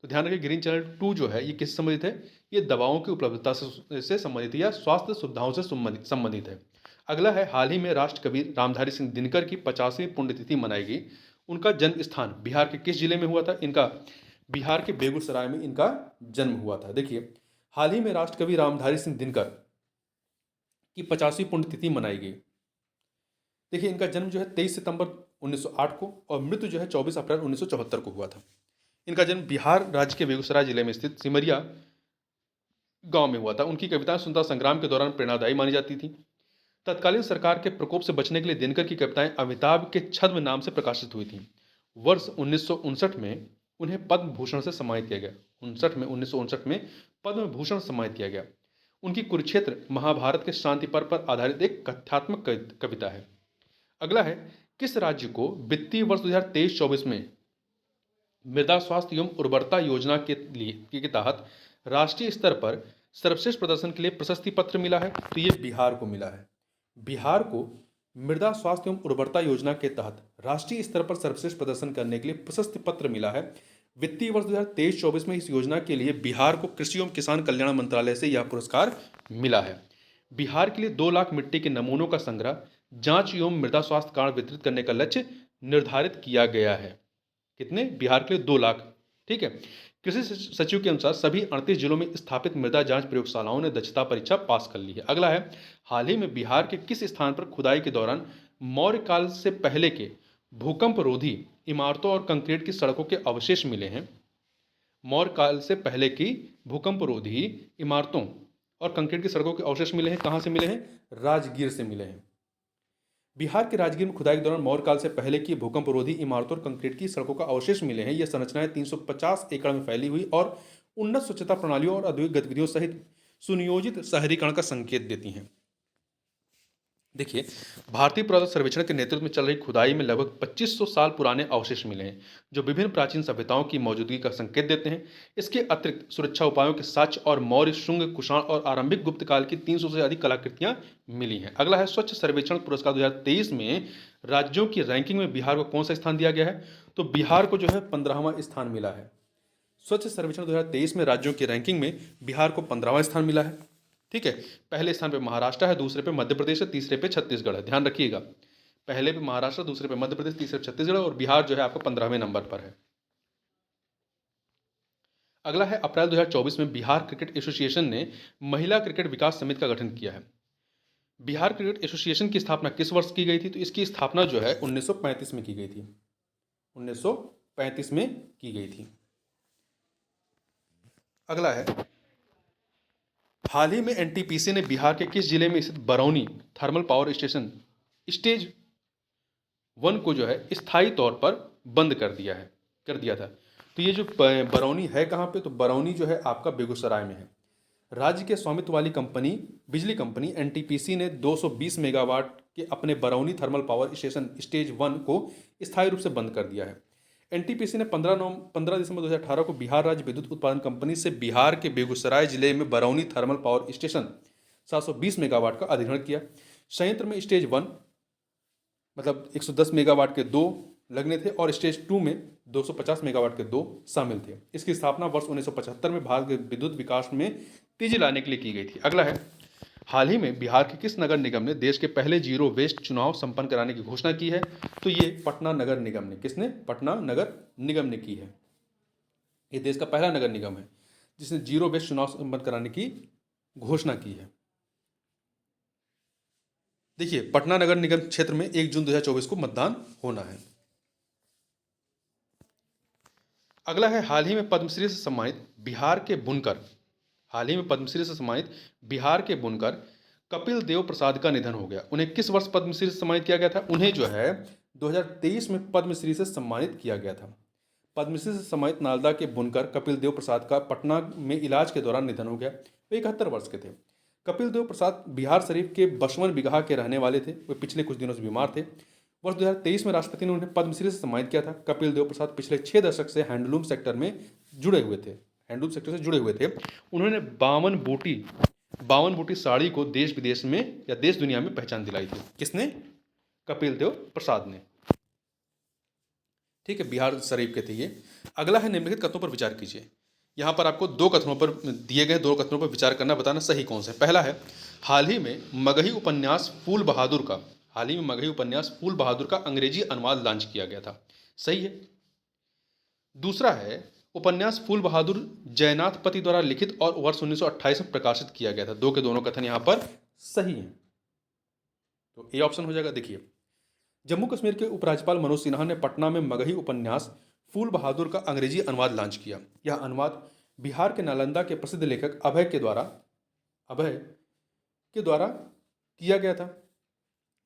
B: तो ध्यान रखिए, ग्रीन चैनल 2 जो है ये किससे संबंधित है? ये दवाओं की उपलब्धता से संबंधित है या स्वास्थ्य सुविधाओं से संबंधित है। अगला है, हाल ही में राष्ट्र कवि रामधारी सिंह दिनकर की 50वीं पुण्यतिथि मनाई गई। उनका जन्म स्थान बिहार के किस जिले में हुआ था? इनका बिहार के बेगूसराय में इनका जन्म हुआ था। देखिए, हाल ही में राष्ट्र कवि रामधारी सिंह दिनकर की 50वीं पुण्यतिथि मनाई गई। देखिए, इनका जन्म जो है 23 सितंबर 1908 को और मृत्यु जो है 24 अप्रैल 1974 को हुआ था। इनका जन्म बिहार राज्य के बेगूसराय जिले में स्थित सिमरिया गांव में हुआ था। उनकी कविताएं स्वतंत्रता संग्राम के दौरान प्रेरणादायी मानी जाती थी। तत्कालीन सरकार के प्रकोप से बचने के लिए दिनकर की कविताएं अमिताभ के छद्म नाम से प्रकाशित हुई थीं। वर्ष 1959 में उन्हें पद्म भूषण से सम्मानित किया गया। 1959 में पद्म भूषण सम्मानित किया गया। उनकी कुरुक्षेत्र महाभारत के शांति पर्व पर आधारित एक कथात्मक कविता है। अगला है, किस राज्य को वित्तीय वर्ष 2023-24 में मृदा स्वास्थ्य एवं उर्वरता योजना के तहत राष्ट्रीय स्तर पर सर्वश्रेष्ठ प्रदर्शन के लिए प्रशस्ति पत्र मिला है?
A: तो ये बिहार को मिला है। बिहार को मृदा स्वास्थ्य एवं उर्वरता योजना के तहत राष्ट्रीय स्तर पर सर्वश्रेष्ठ प्रदर्शन करने के लिए प्रशस्ति पत्र मिला है। वित्तीय वर्ष 2023-24 में इस योजना के लिए बिहार को कृषि एवं किसान कल्याण मंत्रालय से यह पुरस्कार
B: मिला है। बिहार के लिए 2 लाख मिट्टी के नमूनों का संग्रह, जांच एवं मृदा स्वास्थ्य कार्ड वितरित करने का लक्ष्य निर्धारित किया गया है। कितने? बिहार के लिए 2 लाख। ठीक है। कृषि सचिव के अनुसार सभी 38 जिलों में स्थापित मृदा जांच प्रयोगशालाओं ने दक्षता परीक्षा पास कर ली है। अगला है, हाल ही में बिहार के किस स्थान पर खुदाई के दौरान मौर्य काल से पहले के भूकंप रोधी इमारतों और कंक्रीट की सड़कों के अवशेष मिले हैं? मौर्य काल से पहले की भूकंप रोधी इमारतों और कंक्रीट की सड़कों के अवशेष मिले हैं। कहाँ से मिले हैं?
A: राजगीर से मिले हैं। बिहार के राजगीर में खुदाई के दौरान मौर्य काल से पहले की भूकंप रोधी इमारतों और कंक्रीट की सड़कों का अवशेष मिले हैं। यह संरचनाएं 350 एकड़ में फैली हुई और उन्नत स्वच्छता प्रणालियों और औद्योगिक गतिविधियों सहित सुनियोजित शहरीकरण का संकेत देती हैं। देखिए, भारतीय पुरातत्व सर्वेक्षण के नेतृत्व में चल रही खुदाई में लगभग 2500 साल पुराने अवशेष मिले हैं, जो विभिन्न प्राचीन सभ्यताओं की मौजूदगी का संकेत देते हैं। इसके अतिरिक्त सुरक्षा उपायों के साक्ष्य और मौर्य, शुंग, कुषाण और आरंभिक गुप्त काल की 300 से अधिक कलाकृतियां मिली हैं। अगला है, स्वच्छ सर्वेक्षण पुरस्कार 2023 में राज्यों की रैंकिंग में बिहार को कौन सा स्थान दिया गया है? तो बिहार को जो है 15वां स्थान मिला है। स्वच्छ सर्वेक्षण 2023 में राज्यों की रैंकिंग में बिहार को 15वां स्थान मिला है। ठीक है, पहले स्थान पे महाराष्ट्र है, दूसरे पे मध्य प्रदेश है, तीसरे पे छत्तीसगढ़ है। ध्यान रखिएगा, पहले पे महाराष्ट्र, दूसरे पे मध्य प्रदेश, तीसरे पे छत्तीसगढ़ और बिहार जो है आपको 15वें नंबर पर है। अगला है, अप्रैल 2024 में बिहार क्रिकेट एसोसिएशन ने महिला क्रिकेट विकास समिति का गठन किया है। बिहार क्रिकेट एसोसिएशन की स्थापना किस वर्ष की गई थी? तो इसकी स्थापना जो है 1935 में की गई थी। 1935 में की गई थी। अगला है,
B: हाल ही में एनटीपीसी ने बिहार के किस जिले में स्थित Barauni thermal power station stage 1 को जो है स्थायी तौर पर बंद कर दिया था। तो ये जो बरौनी है कहाँ पे, तो बरौनी जो है आपका बेगूसराय में है। राज्य के स्वामित्व वाली कंपनी बिजली कंपनी एनटीपीसी ने 220 मेगावाट के अपने Barauni thermal power station stage 1 को स्थायी रूप से बंद कर दिया है। एनटीपीसी ने 15 दिसंबर 2018 को बिहार राज्य विद्युत उत्पादन कंपनी से बिहार के बेगूसराय जिले में Barauni thermal power station 720 megawatt का अधिग्रहण किया। संयंत्र में स्टेज 1 मतलब 110 मेगावाट के 2 लगने थे और स्टेज 2 में 250 मेगावाट के 2 शामिल थे। इसकी स्थापना वर्ष 1975 में भारत के विद्युत विकास में तेजी लाने के लिए की गई थी। अगला है, हाल ही में बिहार के किस नगर निगम ने देश के पहले जीरो वेस्ट चुनाव संपन्न कराने की घोषणा की है, तो ये पटना नगर निगम ने, किसने, पटना नगर निगम ने की है। ये देश का पहला नगर निगम है जिसने जीरो वेस्ट चुनाव संपन्न कराने की घोषणा की है। देखिए, पटना नगर निगम क्षेत्र में 1 जून 2024 को मतदान होना है। अगला है, हाल ही में पद्मश्री से सम्मानित बिहार के बुनकर कपिल देव प्रसाद का निधन हो गया। उन्हें किस वर्ष पद्मश्री से सम्मानित किया गया था? उन्हें जो है 2023 में पद्मश्री से सम्मानित किया गया था। पद्मश्री से सम्मानित नालंदा के बुनकर कपिल देव प्रसाद का पटना में इलाज के दौरान निधन हो गया। वे 71 वर्ष के थे। कपिल देव प्रसाद बिहार शरीफ के बसवन बिगहा के रहने वाले थे। वे पिछले कुछ दिनों से बीमार थे। वर्ष 2023 में राष्ट्रपति ने उन्हें पद्मश्री से सम्मानित किया था। कपिल देव प्रसाद पिछले 6 दशक से हैंडलूम सेक्टर से जुड़े हुए थे। उन्होंने 52 बूटी साड़ी को देश विदेश में या देश दुनिया में पहचान दिलाई थी। किसने? कपिल देव प्रसाद ने। ठीक है, बिहार शरीफ के थे ये। अगला है, निम्नलिखित कथनों पर विचार कीजिए। यहाँ पर आपको 2 कथनों पर दिए गए 2 कथनों पर विचार करना, बताना सही कौन सा है। पहला है, हाल ही में मगही उपन्यास फूल बहादुर का अंग्रेजी अनुवाद लॉन्च किया गया था। सही है। दूसरा है, उपन्यास फूल बहादुर जयनाथ पति द्वारा लिखित और वर्ष 1928 में प्रकाशित किया गया था। 2 के दोनों कथन यहाँ पर सही हैं। तो ए ऑप्शन हो जाएगा। देखिए, जम्मू कश्मीर के उपराज्यपाल मनोज सिन्हा ने पटना में मगही उपन्यास फूल बहादुर का अंग्रेजी अनुवाद लॉन्च किया। यह अनुवाद बिहार के नालंदा के प्रसिद्ध लेखक अभय के द्वारा किया गया था,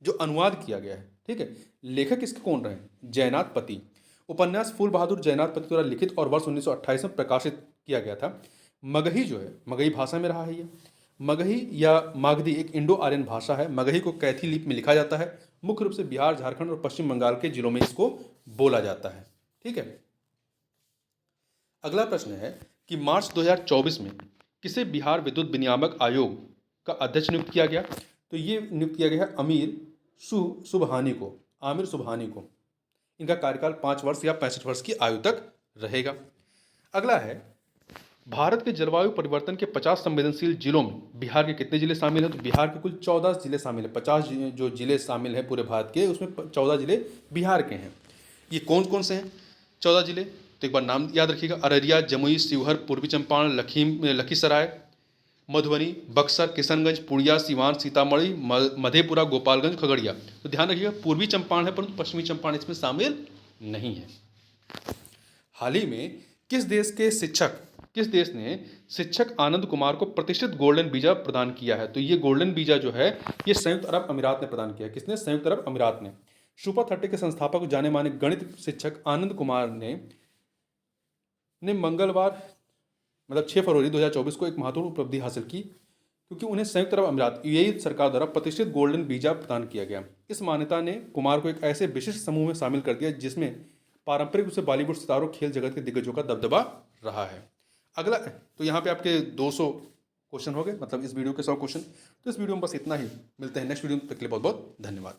B: जो अनुवाद किया गया है। ठीक है, लेखक इसके कौन रहे? जयनाथ पति। उपन्यास फूल बहादुर जयनाथ पति द्वारा लिखित और वर्ष 1928 में प्रकाशित किया गया था। मगही जो है, मगही भाषा में रहा है ये। मगही या मागधी एक इंडो आर्यन भाषा है। मगही को कैथी लिपि में लिखा जाता है। मुख्य रूप से बिहार, झारखंड और पश्चिम बंगाल के जिलों में इसको बोला जाता है। ठीक है। अगला प्रश्न है कि मार्च 2024 में किसे बिहार विद्युत विनियामक आयोग का अध्यक्ष नियुक्त किया गया? तो ये नियुक्त किया गया है आमिर सुबहानी को। इनका कार्यकाल 5 वर्ष या 65 वर्ष की आयु तक रहेगा। अगला है, भारत के जलवायु परिवर्तन के 50 संवेदनशील जिलों में बिहार के कितने जिले शामिल हैं? तो बिहार के कुल 14 जिले शामिल हैं। 50 जो जिले शामिल हैं पूरे भारत के, उसमें 14 जिले बिहार के हैं। ये कौन कौन से हैं 14 जिले? तो एक बार नाम याद रखिएगा। अररिया, जमुई, शिवहर, पूर्वी चंपारण, लखीसराय, मधुबनी, बक्सर, किशनगंज, पूर्णिया, सिवान, सीतामढ़ी, मधेपुरा, गोपालगंज, खगड़िया। तो ध्यान रखिएगा, पूर्वी चंपारण है परंतु पश्चिमी चंपारण इसमें शामिल नहीं है। हाल ही में किस देश ने शिक्षक आनंद कुमार को प्रतिष्ठित गोल्डन वीजा प्रदान किया है? तो ये गोल्डन वीजा जो है ये संयुक्त अरब अमीरात ने प्रदान किया है। किसने? संयुक्त अरब अमीरात ने। सुपर 30 के संस्थापक जाने माने गणित शिक्षक आनंद कुमार ने मंगलवार 6 फरवरी 2024 को एक महत्वपूर्ण उपलब्धि हासिल की, क्योंकि उन्हें संयुक्त अरब अमीरात यूएई सरकार द्वारा प्रतिष्ठित गोल्डन वीजा प्रदान किया गया। इस मान्यता ने कुमार को एक ऐसे विशिष्ट समूह में शामिल कर दिया जिसमें पारंपरिक रूप से बॉलीवुड सितारों, खेल जगत के दिग्गजों का दबदबा रहा है। अगला, तो यहाँ पे आपके 200 क्वेश्चन हो गए, मतलब इस वीडियो के 100 क्वेश्चन। तो इस वीडियो में बस इतना ही। मिलते हैं नेक्स्ट वीडियो में, तक के लिए बहुत बहुत धन्यवाद।